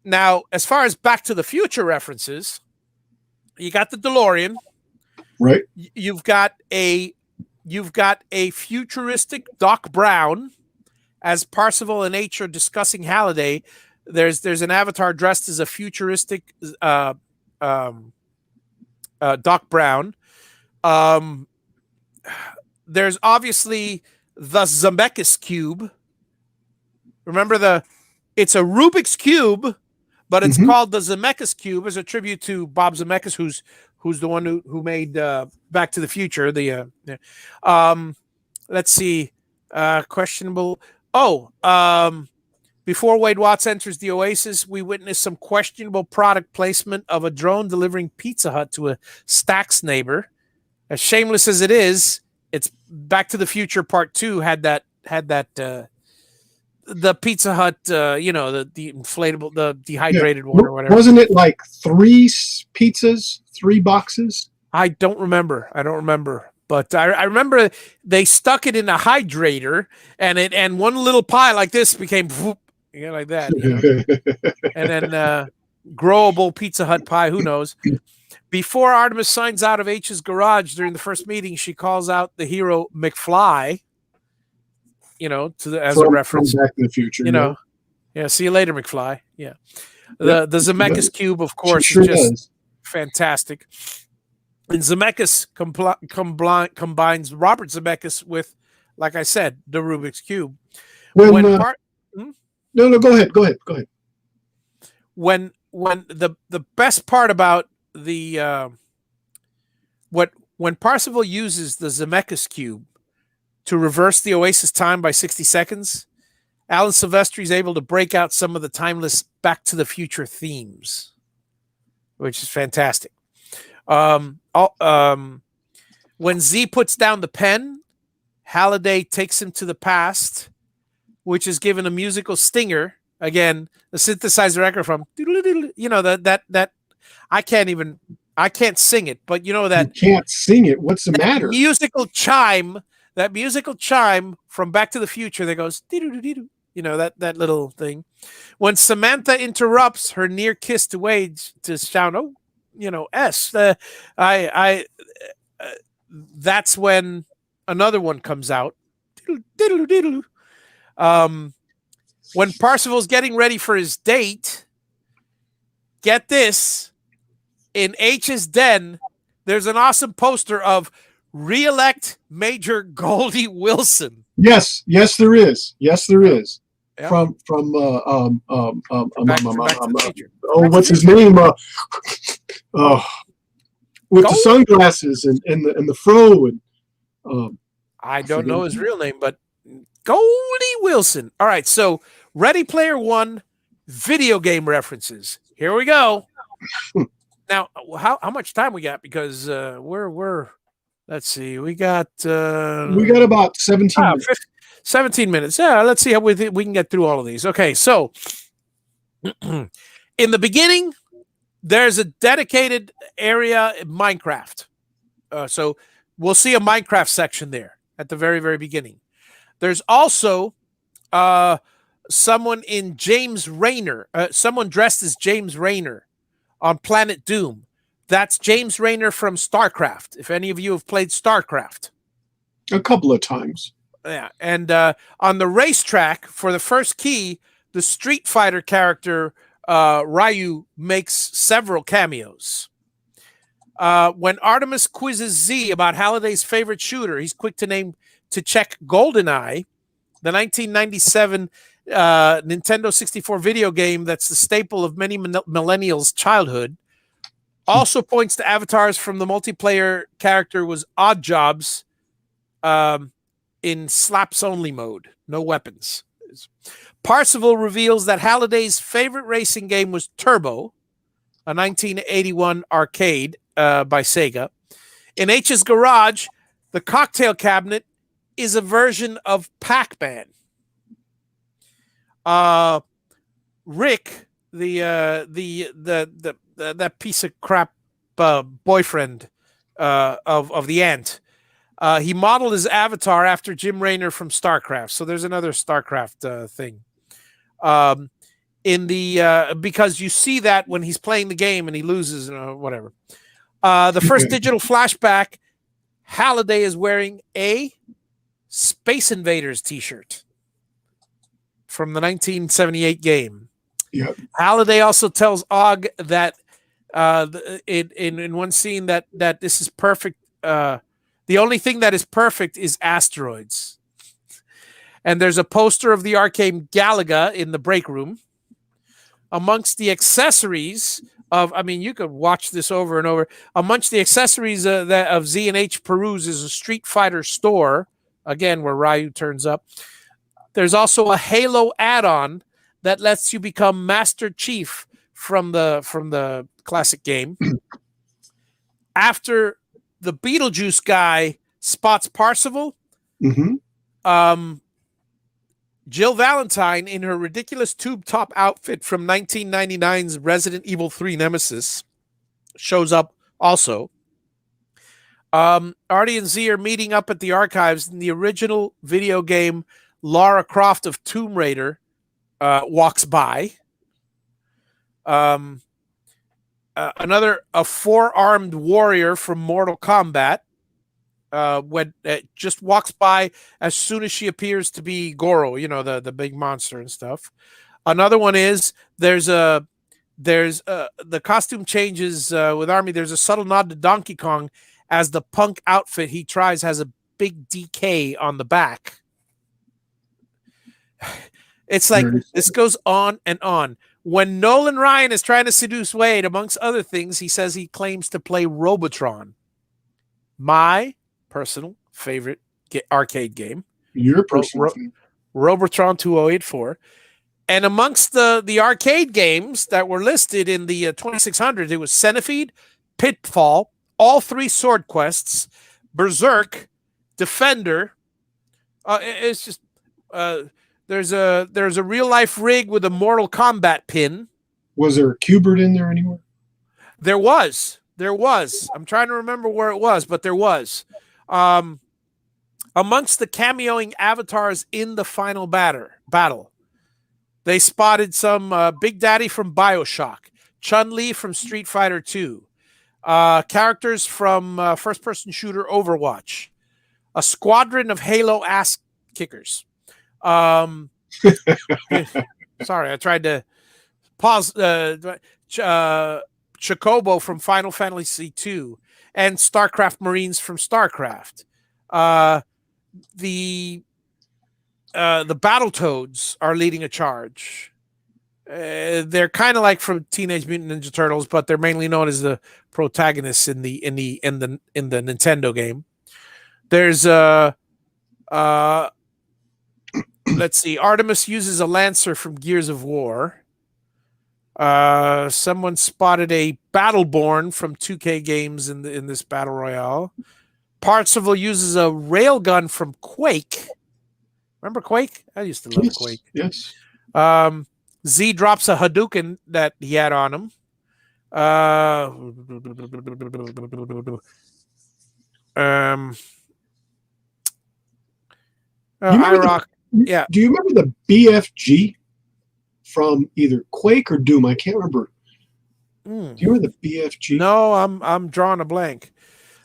Now, as far as Back to the Future references, you got the DeLorean. Right. You've got a futuristic Doc Brown as Parzival and H are discussing Halliday. There's an avatar dressed as a futuristic Doc Brown. There's obviously the Zemeckis cube. Remember it's a Rubik's cube, but it's called the Zemeckis cube as a tribute to Bob Zemeckis, who's the one who made Back to the Future. Let's see, questionable. Before Wade Watts enters the Oasis, we witness some questionable product placement of a drone delivering Pizza Hut to a Stax neighbor. As shameless as it is, it's Back to the Future Part 2 had that the Pizza Hut, the inflatable, the dehydrated one or whatever. Wasn't it like 3 pizzas, 3 boxes? I don't remember. But I remember they stuck it in a hydrator, and one little pie like this became whoop, like that. And then growable Pizza Hut pie, who knows? Before Artemis signs out of H's garage during the first meeting, she calls out the hero McFly, as a reference. Back to the Future. Yeah, see you later, McFly. Yeah. The Zemeckis cube, of course, is just fantastic. And Zemeckis combines Robert Zemeckis with, like I said, the Rubik's Cube. No, go ahead. When the best part about when Parzival uses the Zemeckis cube to reverse the Oasis time by 60 seconds, Alan Silvestri is able to break out some of the timeless Back to the Future themes, which is fantastic. When Z puts down the pen, Halliday takes him to the past, which is given a musical stinger. Again, the synthesizer echo from that I can't sing it, but that you can't sing it. What's the matter? That musical chime from Back to the Future that goes that little thing. When Samantha interrupts her near kiss to Wade to shout, S. That's when another one comes out. When Parzival's getting ready for his date, get this, in H's den, there's an awesome poster of re-elect Major Goldie Wilson. Yes, there is. Yep. From what's his name? With the sunglasses and the fro and I don't know his real name, but Goldie Wilson. All right, so Ready Player One video game references. Here we go. Now, how much time we got? Because we're let's see, we got about 17 minutes. 17 minutes. Yeah, let's see how we can get through all of these. Okay, so in the beginning, there's a dedicated area in Minecraft. So we'll see a Minecraft section there at the very, very beginning. There's also someone in James Rayner, someone dressed as James Rayner on Planet Doom. That's James Rayner from StarCraft, if any of you have played StarCraft. A couple of times. Yeah, and on the racetrack, for the first key, the Street Fighter character Ryu makes several cameos. When Artemis quizzes Z about Halliday's favorite shooter, he's quick to check GoldenEye, the 1997 Nintendo 64 video game that's the staple of many millennials' childhood. Also points to avatars from the multiplayer character was Odd Jobs in slaps only mode, no weapons. Parzival reveals that Halliday's favorite racing game was Turbo, a 1981 arcade by Sega. In H's garage, the cocktail cabinet is a version of Pac-Man. Rick, that piece of crap boyfriend of the Ant. He modeled his avatar after Jim Raynor from StarCraft. So there's another StarCraft thing. Because you see that when he's playing the game and he loses, whatever. The first digital flashback, Halliday is wearing a Space Invaders t-shirt from the 1978 game. Yep. Halliday also tells Og that in one scene that this is perfect. The only thing that is perfect is asteroids. And there's a poster of the arcade Galaga in the break room. Amongst the accessories you could watch this over and over. Amongst the accessories of Z&H Peruse is a Street Fighter store, again, where Ryu turns up. There's also a Halo add-on that lets you become Master Chief from the classic game. After the Beetlejuice guy spots Parzival, Jill Valentine, in her ridiculous tube top outfit from 1999's Resident Evil 3 Nemesis, shows up also. Artie and Z are meeting up at the archives, and the original video game Lara Croft of Tomb Raider walks by. A four-armed warrior from Mortal Kombat just walks by as soon as she appears to be Goro, the big monster and stuff. Another one is the costume changes with Army. There's a subtle nod to Donkey Kong, as the punk outfit he tries has a big DK on the back. It's like this goes on and on. When Nolan Ryan is trying to seduce Wade, amongst other things, he says he claims to play Robotron. My personal favorite arcade game. Your personal favorite. Robotron 2084. And amongst the arcade games that were listed in the 2600, it was Centipede, Pitfall, all three Sword Quests, Berserk, Defender. It's just there's a real life rig with a Mortal Kombat pin. Was there a Kubert in there anywhere? There was. I'm trying to remember where it was, but there was. Amongst the cameoing avatars in the final battle, they spotted some Big Daddy from BioShock, Chun-Li from Street Fighter 2, characters from first-person shooter Overwatch, a squadron of Halo ass kickers. Sorry, I tried to pause. Chocobo from Final Fantasy II, and StarCraft Marines from StarCraft. The Battletoads are leading a charge. They're kind of like from Teenage Mutant Ninja Turtles, but they're mainly known as the protagonists in the Nintendo game. There's let's see. Artemis uses a Lancer from Gears of War. Someone spotted a Battleborn from 2K games in this battle royale. Parzival uses a railgun from Quake. Remember Quake? I used to love Quake. Yes. Z drops a Hadouken that he had on him. Yeah. Do you remember the BFG from either Quake or Doom? I can't remember. Do you remember the BFG? No, I'm drawing a blank.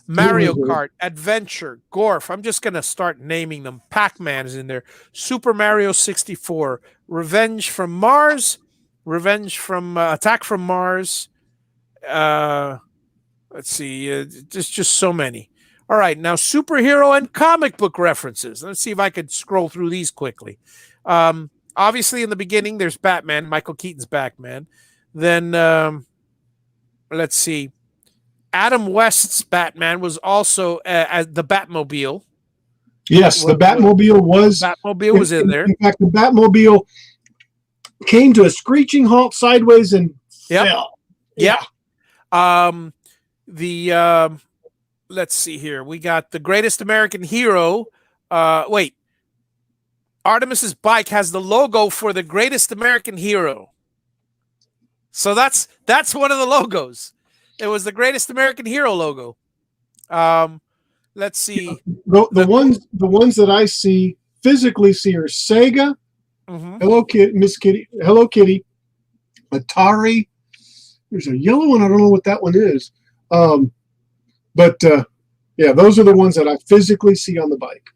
Mario Kart, Adventure, Gorf. I'm just going to start naming them. Pac-Man is in there. Super Mario 64. Revenge from Mars. Revenge from Attack from Mars. Let's see. Just so many. All right. Now, superhero and comic book references. Let's see if I could scroll through these quickly. Obviously, in the beginning, there's Batman. Michael Keaton's Batman. Then, let's see. Adam West's Batman was also the Batmobile. Yes, the Batmobile was in there. In fact, the Batmobile came to a screeching halt sideways and fell. Yeah. Let's see here. We got the Greatest American Hero. Artemis's bike has the logo for the Greatest American Hero. So that's one of the logos. It was the Greatest American Hero logo. Let's see. The ones that I physically see are Sega, Hello Kitty, Miss Kitty, Hello Kitty, Atari. There's a yellow one. I don't know what that one is. Yeah, those are the ones that I physically see on the bike.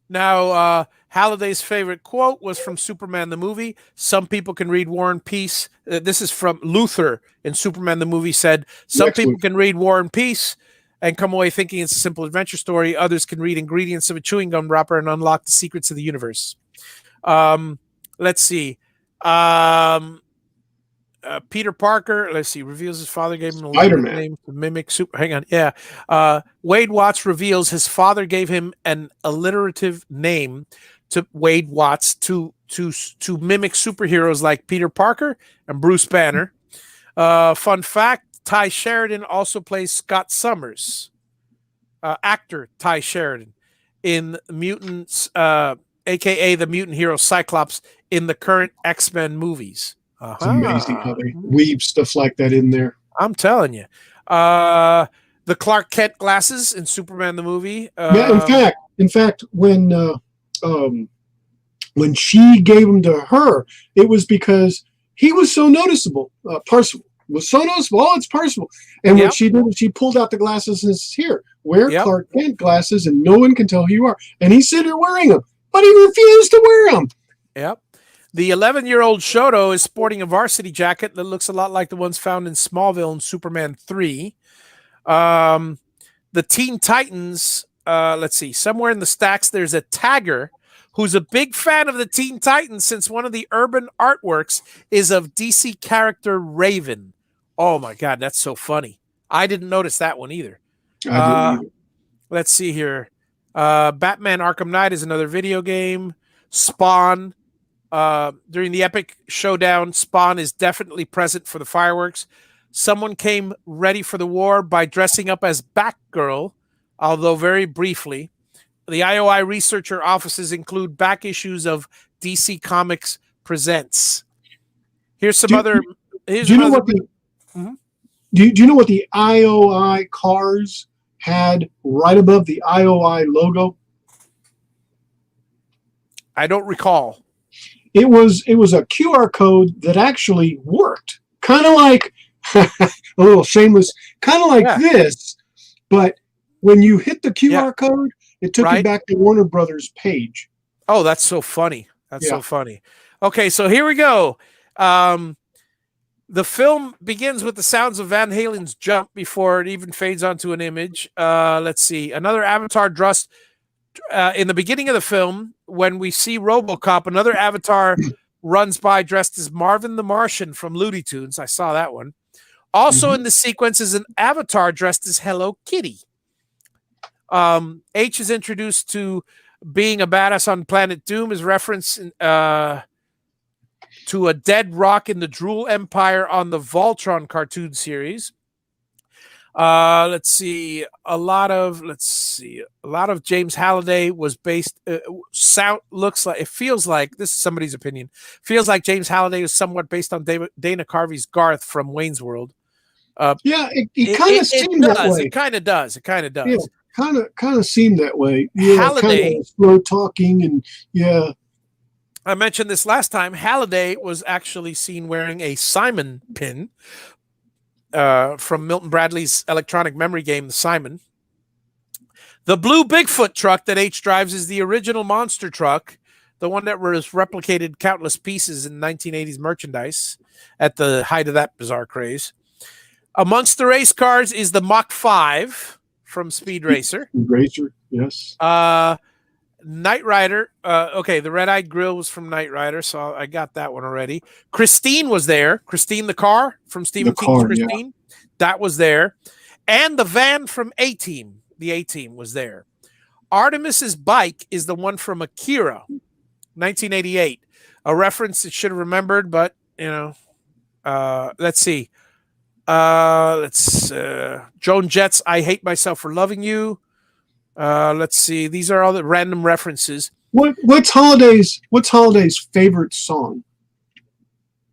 Now, Halliday's favorite quote was from Superman the movie. Some people can read War and Peace. This is from Luthor in Superman the movie said, some people can read War and Peace and come away thinking it's a simple adventure story. Others can read ingredients of a chewing gum wrapper and unlock the secrets of the universe. Let's see. Peter Parker, let's see, reveals his father gave him a alliterative name to mimic super. Hang on, yeah. Wade Watts reveals his father gave him an alliterative name to Wade Watts to mimic superheroes like Peter Parker and Bruce Banner. Fun fact: Ty Sheridan also plays Scott Summers, actor Ty Sheridan, in Mutants, aka the mutant hero Cyclops, in the current X-Men movies. It's amazing how they weave stuff like that in there. I'm telling you. The Clark Kent glasses in Superman the movie. Yeah, in fact, when she gave them to her, it was because he was so noticeable. Parcival was so noticeable. Oh, it's Parcival. And what she did, she pulled out the glasses and says, "Here, wear Clark Kent glasses, and no one can tell who you are." And he's sitting there wearing them, but he refused to wear them. Yep. The 11-year-old Shoto is sporting a varsity jacket that looks a lot like the ones found in Smallville and Superman 3. The Teen Titans, let's see, somewhere in the stacks there's a tagger who's a big fan of the Teen Titans since one of the urban artworks is of DC character Raven. Oh my God, that's so funny. I didn't notice that one either. I didn't either. Let's see here. Batman Arkham Knight is another video game. Spawn. During the epic showdown, Spawn is definitely present for the fireworks. Someone came ready for the war by dressing up as Batgirl, although very briefly. The IOI researcher offices include back issues of DC Comics Presents. Here's some other. Do you know what the IOI cars had right above the IOI logo? I don't recall. It was a QR code that actually worked, kind of like a little shameless, kind of like this. But when you hit the QR code, it took you back to Warner Brothers page. Oh, that's so funny. That's so funny. Okay, so here we go. The film begins with the sounds of Van Halen's Jump before it even fades onto an image. Let's see. Another Avatar dressed in the beginning of the film, when we see RoboCop, another Avatar runs by dressed as Marvin the Martian from Looney Tunes. I saw that one. Also in the sequence is an Avatar dressed as Hello Kitty. H is introduced to being a badass on Planet Doom is reference to a dead rock in the Drool Empire on the Voltron cartoon series. Let's see. A lot of James Halliday was based. It feels like this is somebody's opinion. Feels like James Halliday is somewhat based on Dana Carvey's Garth from Wayne's World. It kind of seemed that way. It kind of does. Yeah, kind of seemed that way. Yeah, Halliday, slow talking and I mentioned this last time. Halliday was actually seen wearing a Simon pin. From Milton Bradley's electronic memory game, The Simon. The blue Bigfoot truck that H drives is the original monster truck, the one that was replicated countless pieces in 1980s merchandise at the height of that bizarre craze. Amongst the race cars is the Mach 5 from Speed Racer. Speed Racer, yes. Knight Rider. Okay, the red-eyed grill was from Knight Rider, so I got that one already. Christine was there. Christine the car from Stephen King's Christine. Yeah. That was there. And the van from A-Team, the A-Team was there. Artemis's bike is the one from Akira, 1988. A reference that should have remembered, but, let's see. Joan Jett's I Hate Myself for Loving You. Let's see. These are all the random references. What's Holiday's favorite song?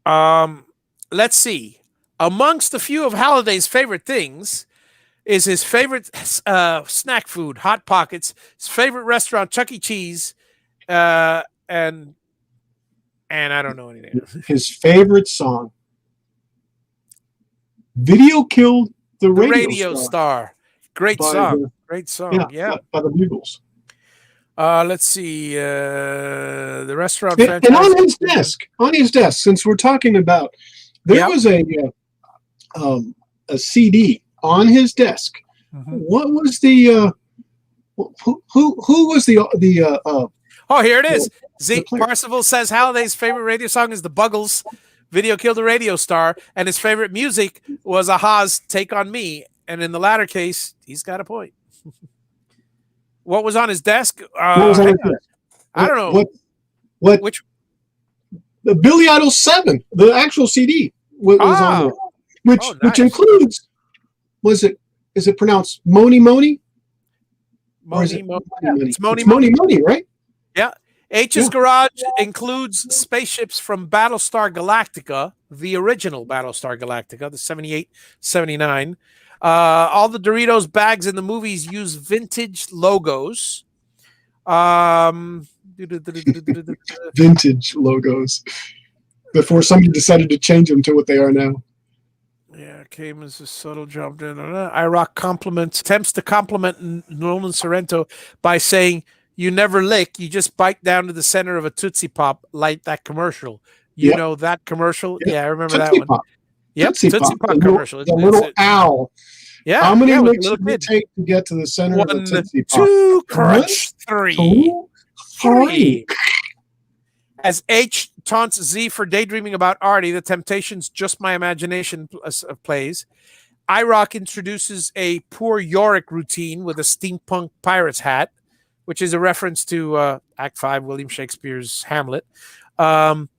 Let's see. Amongst a few of Holiday's favorite things, is his favorite snack food, Hot Pockets. His favorite restaurant, Chuck E. Cheese, and I don't know anything else. His favorite song. Video killed the radio star. Great song. Great song. Yeah. By the Bugles. Let's see. The restaurant franchise. And on his desk, since we're talking about, there was a CD on his desk. Mm-hmm. What was the who was the oh, here it is. Zeke Parsifal says Halliday's favorite radio song is the Buggles. Video killed the radio star, and his favorite music was Aha's "Take on Me." And in the latter case, he's got a point. What was on his desk? What was on his desk? I don't know. Which? The Billy Idol 7, the actual CD was on there, which includes. Is it pronounced Moni Moni? Moni Moni. It's Moni Moni, right? Yeah. H's Garage includes spaceships from Battlestar Galactica, the original Battlestar Galactica, the 78, 79. All the Doritos bags in the movies use vintage logos. Vintage logos. Before somebody decided to change them to what they are now. Yeah, came as a subtle jump in. IROC attempts to compliment Nolan Sorrento by saying, "You never lick, you just bite down to the center of a Tootsie Pop like that commercial." You know that commercial? Yep. Yeah, I remember Tootsie that Pop. one. Yep, Tootsie Pop commercial. The little owl. Yeah. How many licks did it take to get to the center of the Tootsie Pop? 2, crunch, 3. As H taunts Z for daydreaming about Artie, The Temptations' Just My Imagination plays. IROC introduces a Poor Yorick routine with a steampunk pirate's hat, which is a reference to Act 5, William Shakespeare's Hamlet. And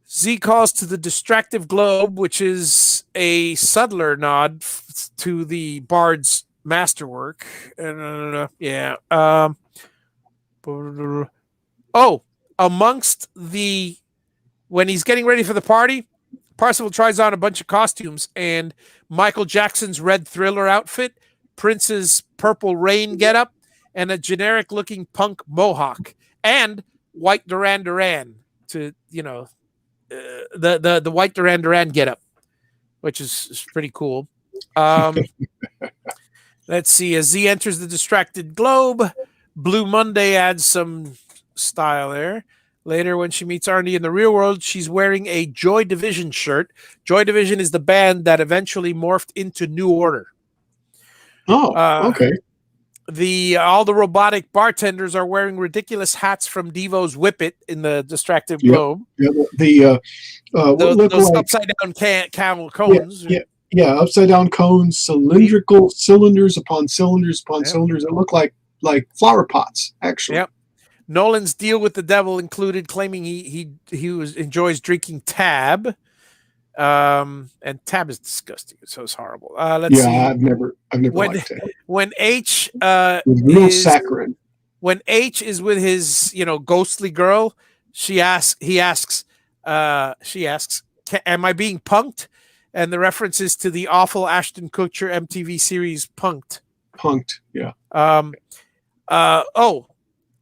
Z calls to the distractive globe, which is a subtler nod to the Bard's masterwork. Amongst when he's getting ready for the party, Parsifal tries on a bunch of costumes, and Michael Jackson's red Thriller outfit, Prince's Purple Rain getup, and a generic-looking punk mohawk, and white Duran Duran to the white Duran Duran getup, which is pretty cool. Let's see. As Z enters the distracted globe, Blue Monday adds some style there. Later, when she meets Arnie in the real world, she's wearing a Joy Division shirt. Joy Division is the band that eventually morphed into New Order. Oh, okay. All the robotic bartenders are wearing ridiculous hats from Devo's Whip It in the distracted globe. Yeah, those upside down camel cones. Yeah, upside down cones, cylindrical cylinders upon cylinders upon cylinders. It look like flower pots, actually. Yep. Nolan's deal with the devil included claiming he enjoys drinking Tab. And Tab is disgusting, so it's horrible. Let's see. I've never liked Tab. When H real saccharine. When H is with his ghostly girl, she asks, "Am I being punked?" And the reference is to the awful Ashton Kutcher MTV series Punked. Punked, yeah.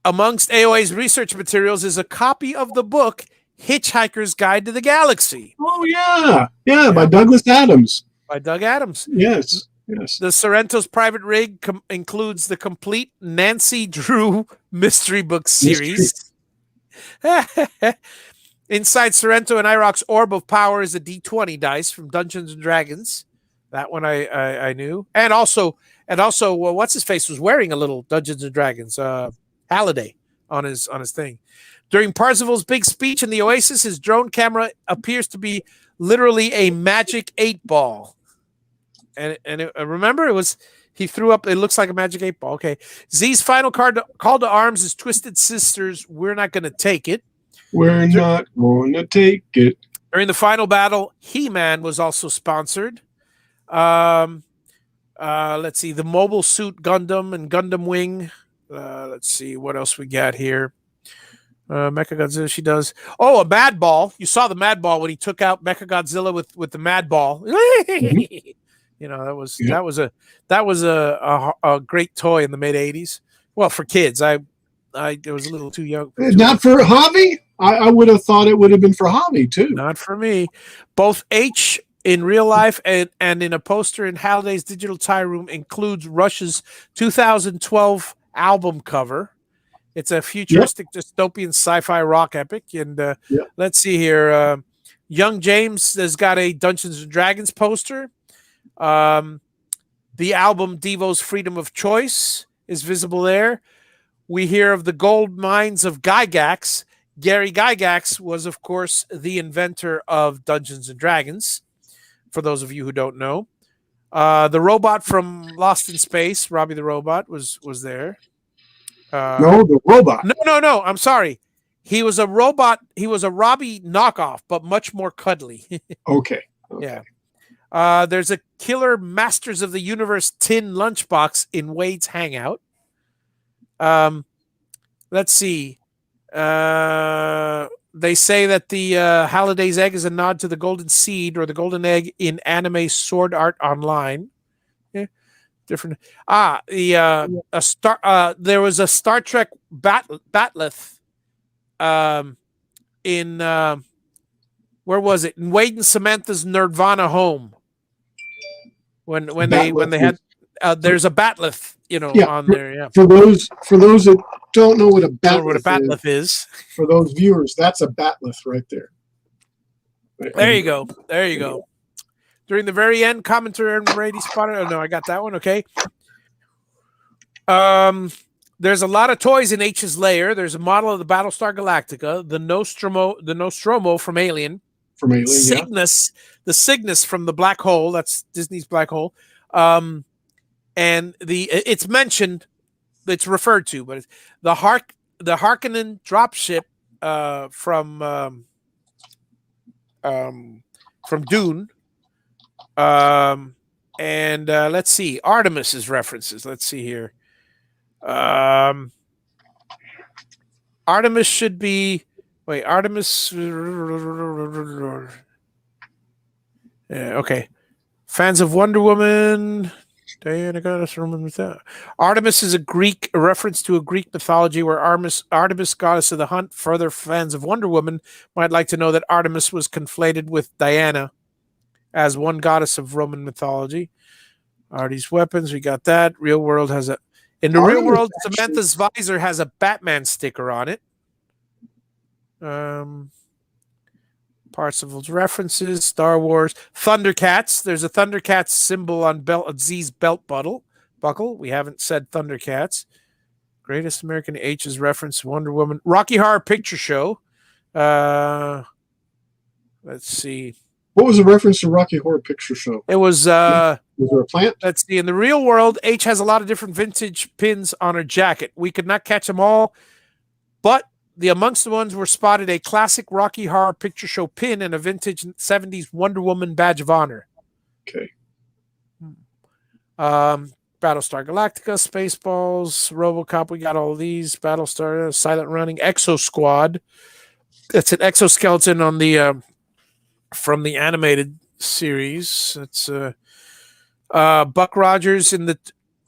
Amongst AOA's research materials is a copy of the book Hitchhiker's Guide to the Galaxy. Oh, yeah, by Douglas Adams. By Doug Adams. Yes. The Sorrento's private rig includes the complete Nancy Drew mystery book series. Inside Sorrento and IROC's Orb of Power is a D20 dice from Dungeons and Dragons. That one I knew. And also, what's his face was wearing a little Dungeons and Dragons Halliday on his thing. During Parsifal's big speech in the Oasis, his drone camera appears to be literally a magic 8-ball. And remember, he threw up. It looks like a magic 8-ball. Okay. Z's final call to arms is Twisted Sisters. We're not going to take it. We're not going to take it. During the final battle, He-Man was also sponsored. Let's see, the Mobile Suit Gundam and Gundam Wing. Let's see what else we got here. Mechagodzilla, she does. Oh, a Mad Ball. You saw the Mad Ball when he took out Mechagodzilla with the Mad Ball. You know, Yep. that was a great toy in the mid '80s. Well, for kids, it was a little too young. Not for hobby. I would have thought it would have been for hobby too. Not for me. Both H in real life and in a poster in Halliday's digital tie room includes Rush's 2012 album cover. It's a futuristic dystopian sci-fi rock epic. And let's see here. Young James has got a Dungeons and Dragons poster. The album Devo's Freedom of Choice is visible there. We hear of the gold mines of Gygax. Gary Gygax was, of course, the inventor of Dungeons and Dragons, for those of you who don't know. The robot from Lost in Space, Robbie the Robot, was there. No, the robot. No. I'm sorry. He was a robot. He was a Robbie knockoff, but much more cuddly. Okay. Yeah. There's a killer Masters of the Universe tin lunchbox in Wade's Hangout. Let's see. They say that the Halliday's egg is a nod to the golden seed or the golden egg in anime Sword Art Online. Yeah. Different. There was a Star Trek Batleth in where was it? In Wade and Samantha's Nirvana home. When they had there's a Batleth, on there. Yeah. For those that don't know what a batleth is, for those viewers, that's a batleth right there. There you go. There you go. During the very end, commentary and Brady spotted. Oh no, I got that one. Okay. There's a lot of toys in H's lair. There's a model of the Battlestar Galactica, the Nostromo from Alien. Cygnus, the Cygnus from the Black Hole. That's Disney's Black Hole. And it's mentioned, it's referred to, but it's the Harkonnen dropship from Dune. And let's see, Artemis's references. Let's see here. Artemis should be. Wait, Artemis. Yeah, okay. Fans of Wonder Woman. Diana goddess, remember that. Artemis is a reference to a Greek mythology where Artemis, goddess of the hunt. Further, fans of Wonder Woman might like to know that Artemis was conflated with Diana as one goddess of Roman mythology. Artie's weapons, we got that. Real world has a. In the real world, Samantha's visor has a Batman sticker on it. Parsifal's references, Star Wars, Thundercats. There's a Thundercats symbol on Z's belt buckle. We haven't said Thundercats. Greatest American H's reference, Wonder Woman. Rocky Horror Picture Show. Let's see. What was the reference to Rocky Horror Picture Show? It was... was there a plant? Let's see. In the real world, H has a lot of different vintage pins on her jacket. We could not catch them all, but amongst the ones were spotted a classic Rocky Horror Picture Show pin and a vintage 70's Wonder Woman badge of honor. Okay. Battlestar Galactica, Spaceballs, RoboCop. We got all of these. Battlestar, Silent Running, Exo Squad. It's an exoskeleton on the from the animated series. It's Buck Rogers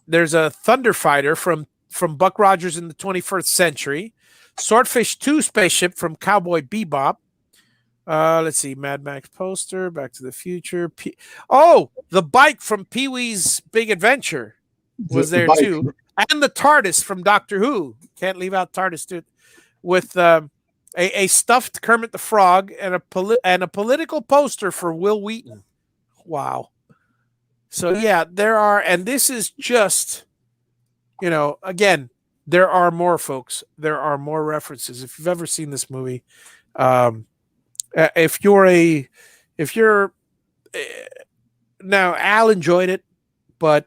there's a Thunder Fighter from Buck Rogers in the 21st century. Swordfish 2 spaceship from Cowboy Bebop. Let's see, Mad Max poster, Back to the Future. The bike from Pee-wee's Big Adventure was there too. And the TARDIS from Doctor Who. Can't leave out TARDIS too. With a stuffed Kermit the Frog and a political poster for Will Wheaton. Wow. So yeah, there are, and this is just, again, there are more, folks. There are more references. If you've ever seen this movie, if you're now, Al enjoyed it, but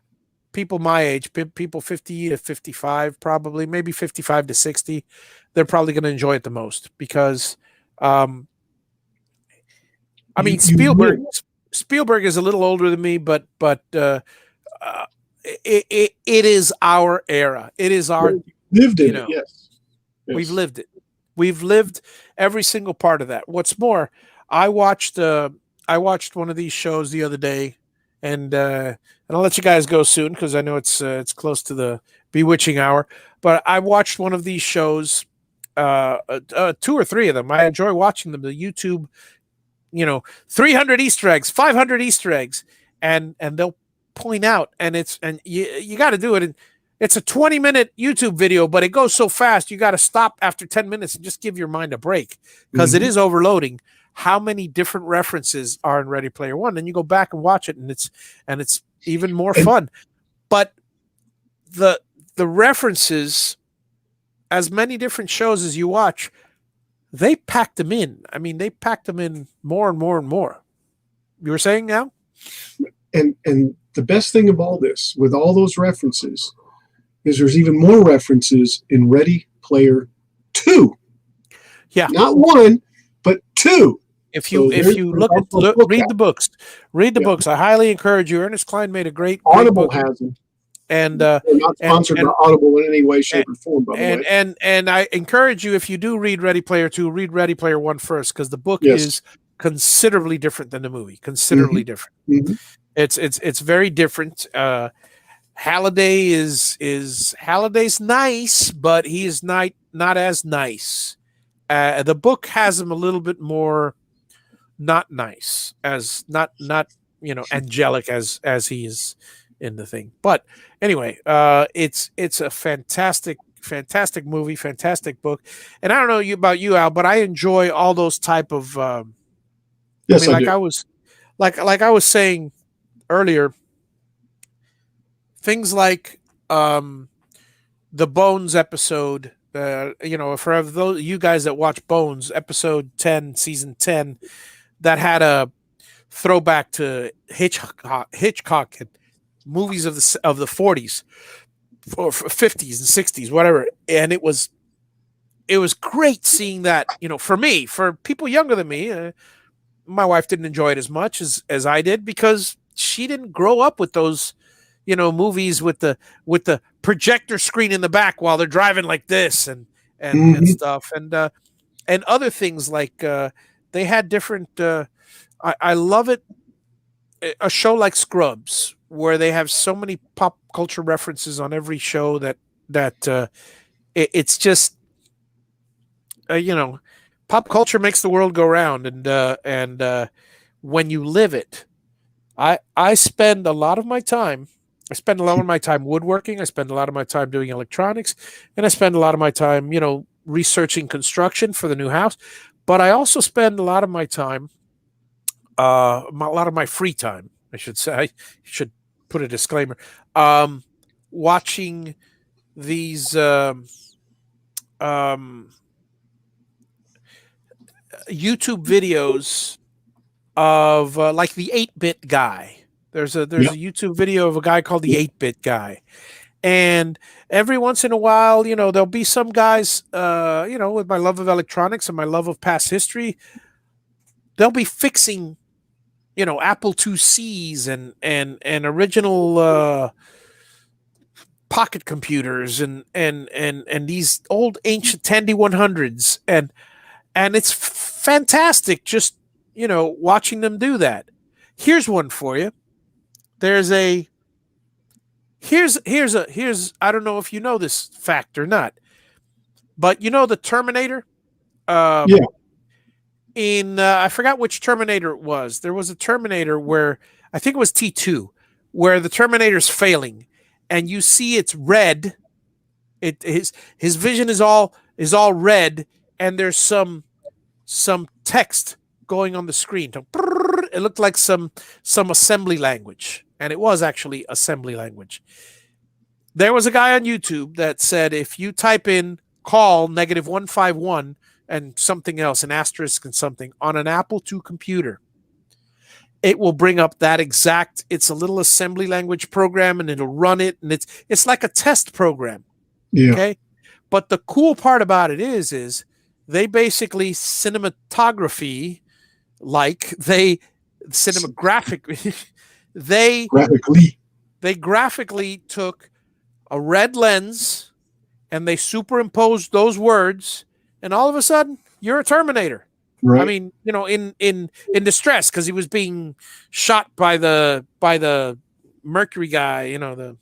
people my age, people 50 to 55, probably maybe 55 to 60, they're probably going to enjoy it the most because, Spielberg is a little older than me, but it is our era. It is our lived in it. Yes. We've lived it. We've lived every single part of that. What's more, I watched one of these shows the other day. and I'll let you guys go soon because I know it's close to the bewitching hour. But I watched one of these shows, two or three of them. I enjoy watching them. The YouTube, 300 Easter eggs, 500 Easter eggs, and they'll point out, and you got to do it. And it's a 20-minute YouTube video, but it goes so fast you got to stop after 10 minutes and just give your mind a break because it is overloading. How many different references are in Ready Player One? And you go back and watch it, and it's even more fun. But the references, as many different shows as you watch, they packed them in. I mean, they packed them in more and more and more. You were saying now? And the best thing of all this, with all those references, is there's even more references in Ready Player 2. Yeah. Not one, but 2. If you read the books. Read the books. I highly encourage you. Ernest Cline made a great Audible book. has them. And they're not sponsored by Audible in any way, shape, or form, by the way. And I encourage you, if you do read Ready Player 2, read Ready Player 1 first, because the book is considerably different than the movie. Considerably different. Mm-hmm. It's very different. Halliday's nice, but he is not as nice. The book has him a little bit more not nice, as not angelic as he is in the thing. But anyway, it's a fantastic movie, fantastic book. And I don't know about you, Al, but I enjoy all those type of yes, I was saying earlier, things like the Bones episode. For those you guys that watch Bones, episode 10, season 10, that had a throwback to Hitchcock and movies of the 40s or 50s and 60s, whatever. And it was great seeing that. For people younger than me, my wife didn't enjoy it as much as I did because she didn't grow up with those, movies with the projector screen in the back while they're driving like this and stuff and other things like they had different. I love it. A show like Scrubs, where they have so many pop culture references on every show that it's just pop culture makes the world go round, and when you live it, I spend a lot of my time. I spend a lot of my time woodworking. I spend a lot of my time doing electronics, and I spend a lot of my time, researching construction for the new house. But I also spend a lot of my time, a lot of my free time, I should say. I should put a disclaimer. Watching these YouTube videos of like the 8-bit guy. There's a YouTube video of a guy called the 8-bit guy. And every once in a while, there'll be some guys, with my love of electronics and my love of past history, they'll be fixing, Apple IICs and original pocket computers and these old ancient Tandy 100s. And it's fantastic just, watching them do that. Here's one for you. Here's I don't know if you know this fact or not, but the Terminator? In I forgot which Terminator it was. There was a Terminator where I think it was T2, where the Terminator's failing, and you see it's red. His vision is all red, and there's some text going on the screen. It looked like some assembly language, and it was actually assembly language. There was a guy on YouTube that said if you type in call -151 and something else, an asterisk and something, on an Apple II computer, it will bring up that exact. It's a little assembly language program, and it'll run it, and it's like a test program. Yeah. Okay, but the cool part about it is they basically cinematography, they graphically took a red lens and they superimposed those words, and all of a sudden you're a Terminator. Right. I mean, in distress because he was being shot by the Mercury guy. The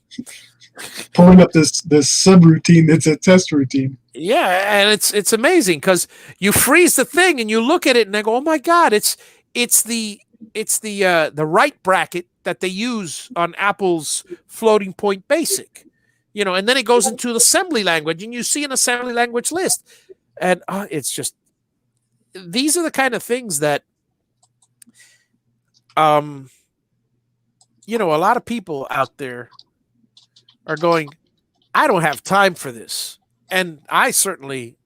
Pulling up this subroutine that's a test routine. Yeah, and it's amazing because you freeze the thing and you look at it and I go, oh my god, it's the right bracket that they use on Apple's floating point basic, and then it goes into the assembly language and you see an assembly language list, and it's just these are the kind of things that a lot of people out there are going, I don't have time for this. And I certainly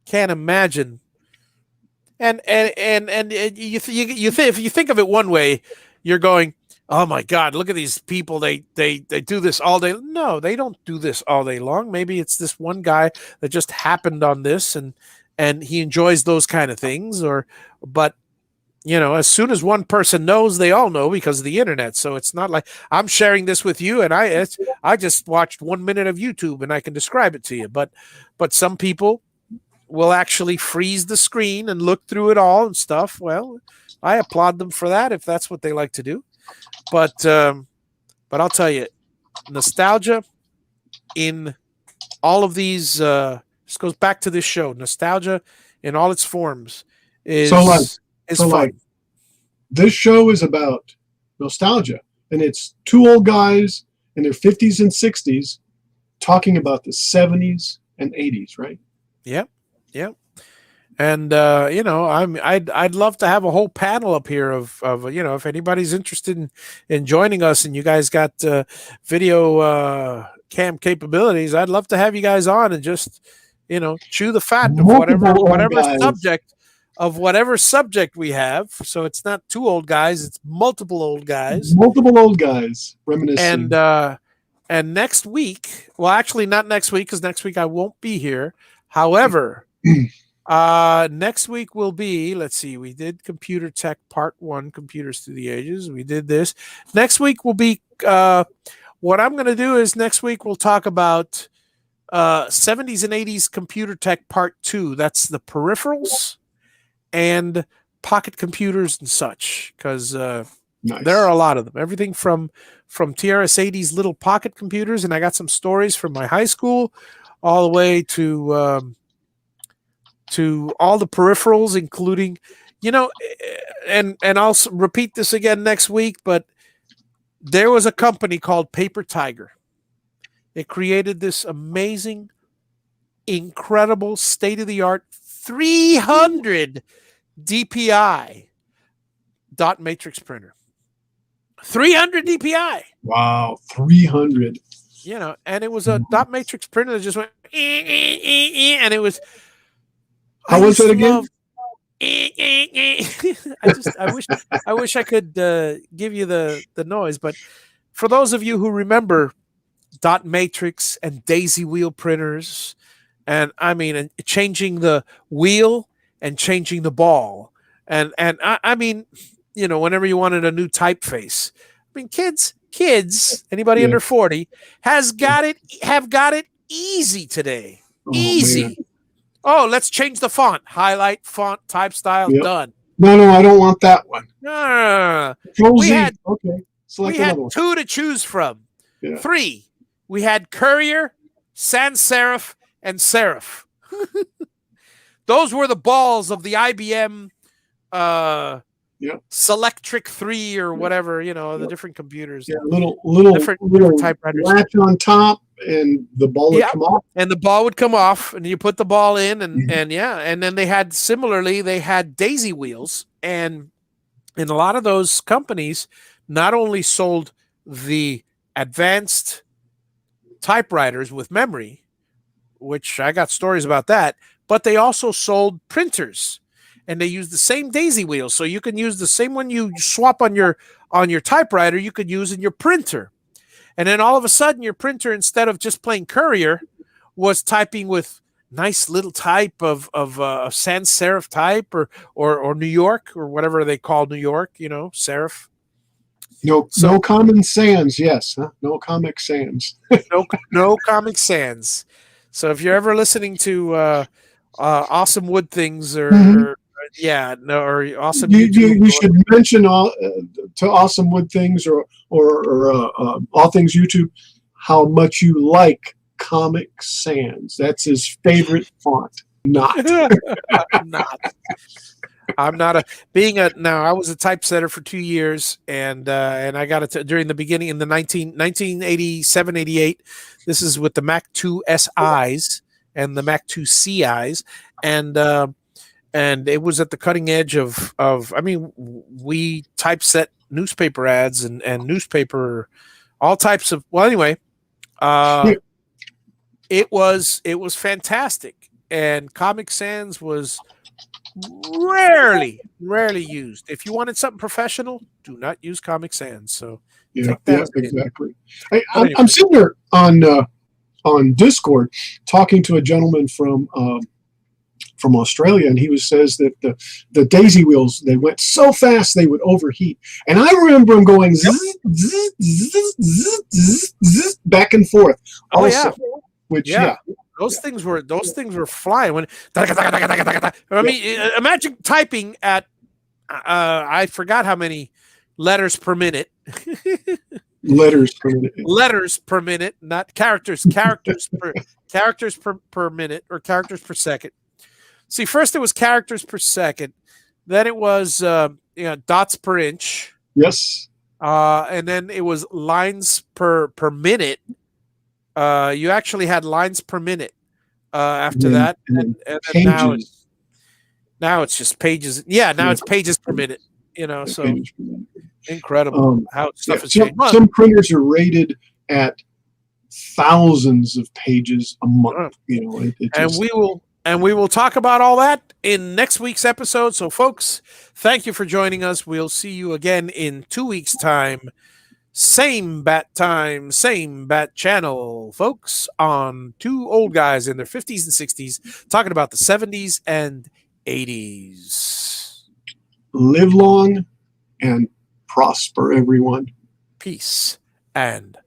can't imagine. And if you think of it one way, you're going, oh my God, look at these people. They do this all day. No, they don't do this all day long. Maybe it's this one guy that just happened on this and he enjoys those kind of things. But as soon as one person knows, they all know because of the internet. So it's not like I'm sharing this with you and I just watched 1 minute of YouTube and I can describe it to you. But some people will actually freeze the screen and look through it all and stuff. Well, I applaud them for that if that's what they like to do. But I'll tell you, nostalgia in all of these, this goes back to this show. Nostalgia in all its forms is fun. Like, this show is about nostalgia, and it's two old guys in their 50s and 60s talking about the 70s and 80s, right? Yep. And I'd love to have a whole panel up here of if anybody's interested in joining us and you guys got video cam capabilities, I'd love to have you guys on and just chew the fat of whatever subject we have. So it's not two old guys, it's multiple old guys reminiscing. And next week, well, actually not next week, because next week I won't be here. However, next week will be, let's see, we did Computer Tech Part 1, Computers Through the Ages. We did this. Next week will be, what I'm going to do is next week we'll talk about 70s and 80s Computer Tech Part 2. That's the peripherals and pocket computers and such, because nice. There are a lot of them. Everything from TRS-80's little pocket computers, and I got some stories from my high school, all the way to all the peripherals, including, and I'll repeat this again next week, but there was a company called Paper Tiger. It created this amazing, incredible, state-of-the-art 300 DPI dot matrix printer. 300 DPI. Wow, 300. And it was a dot matrix printer that just went, and it was. How was it again? I wish I could give you the noise, but for those of you who remember dot matrix and daisy wheel printers, and changing the wheel and changing the ball, and whenever you wanted a new typeface, kids, anybody under 40 have got it easy today. Easy. Man. Oh, let's change the font. Highlight, font, type style, done. No, I don't want that one. We had Select we had two to choose from. Yeah. 3. We had Courier, Sans Serif, and Serif. Those were the balls of the IBM Selectric 3 or whatever, the different computers. Yeah, little different typewriters. Latch on top, and the ball would come off. And the ball would come off, and you put the ball in, and then they had daisy wheels, and in a lot of those companies, not only sold the advanced typewriters with memory, which I got stories about that, but they also sold printers. And they use the same daisy wheels, so you can use the same one you swap on your typewriter. You could use in your printer, and then all of a sudden, your printer, instead of just plain Courier, was typing with nice little type of sans serif type or New York or whatever they call New York, serif. No Common Sans, yes, huh? No Comic Sans. no Comic Sans. So if you're ever listening to Awesome Wood Things or Yeah, no, or awesome You, YouTube. you should mention to Awesome Wood Things or All Things YouTube how much you like Comic Sans. That's his favorite font. Not. I'm not a being a now. I was a typesetter for 2 years, and I got it during the beginning in the 1987, 88. This is with the Mac 2 SIs and the Mac 2 CIs, and it was at the cutting edge of. I mean, we typeset newspaper ads and newspaper, all types of. Well, anyway, it was fantastic, and Comic Sans was rarely used. If you wanted something professional, do not use Comic Sans. So yeah, exactly. I'm sitting there on Discord talking to a gentleman from Australia, and he says that the daisy wheels, they went so fast they would overheat. And I remember him going zzz, zzz, zzz, zzz, zzz, zzz, back and forth. Oh also, which those things were flying when. I mean, imagine typing at I forgot how many letters per minute. Letters per minute, not characters. Characters per minute or characters per second. See, first it was characters per second, then it was dots per inch. Yes. And then it was lines per minute. You actually had lines per minute after that, and then now it's just pages. Yeah, now it's pages per minute. So incredible how stuff has changed. Some printers are rated at thousands of pages a month. And we will talk about all that in next week's episode. So, folks, thank you for joining us. We'll see you again in 2 weeks' time. Same bat time, same bat channel, folks, on two old guys in their 50s and 60s talking about the 70s and 80s. Live long and prosper, everyone. Peace and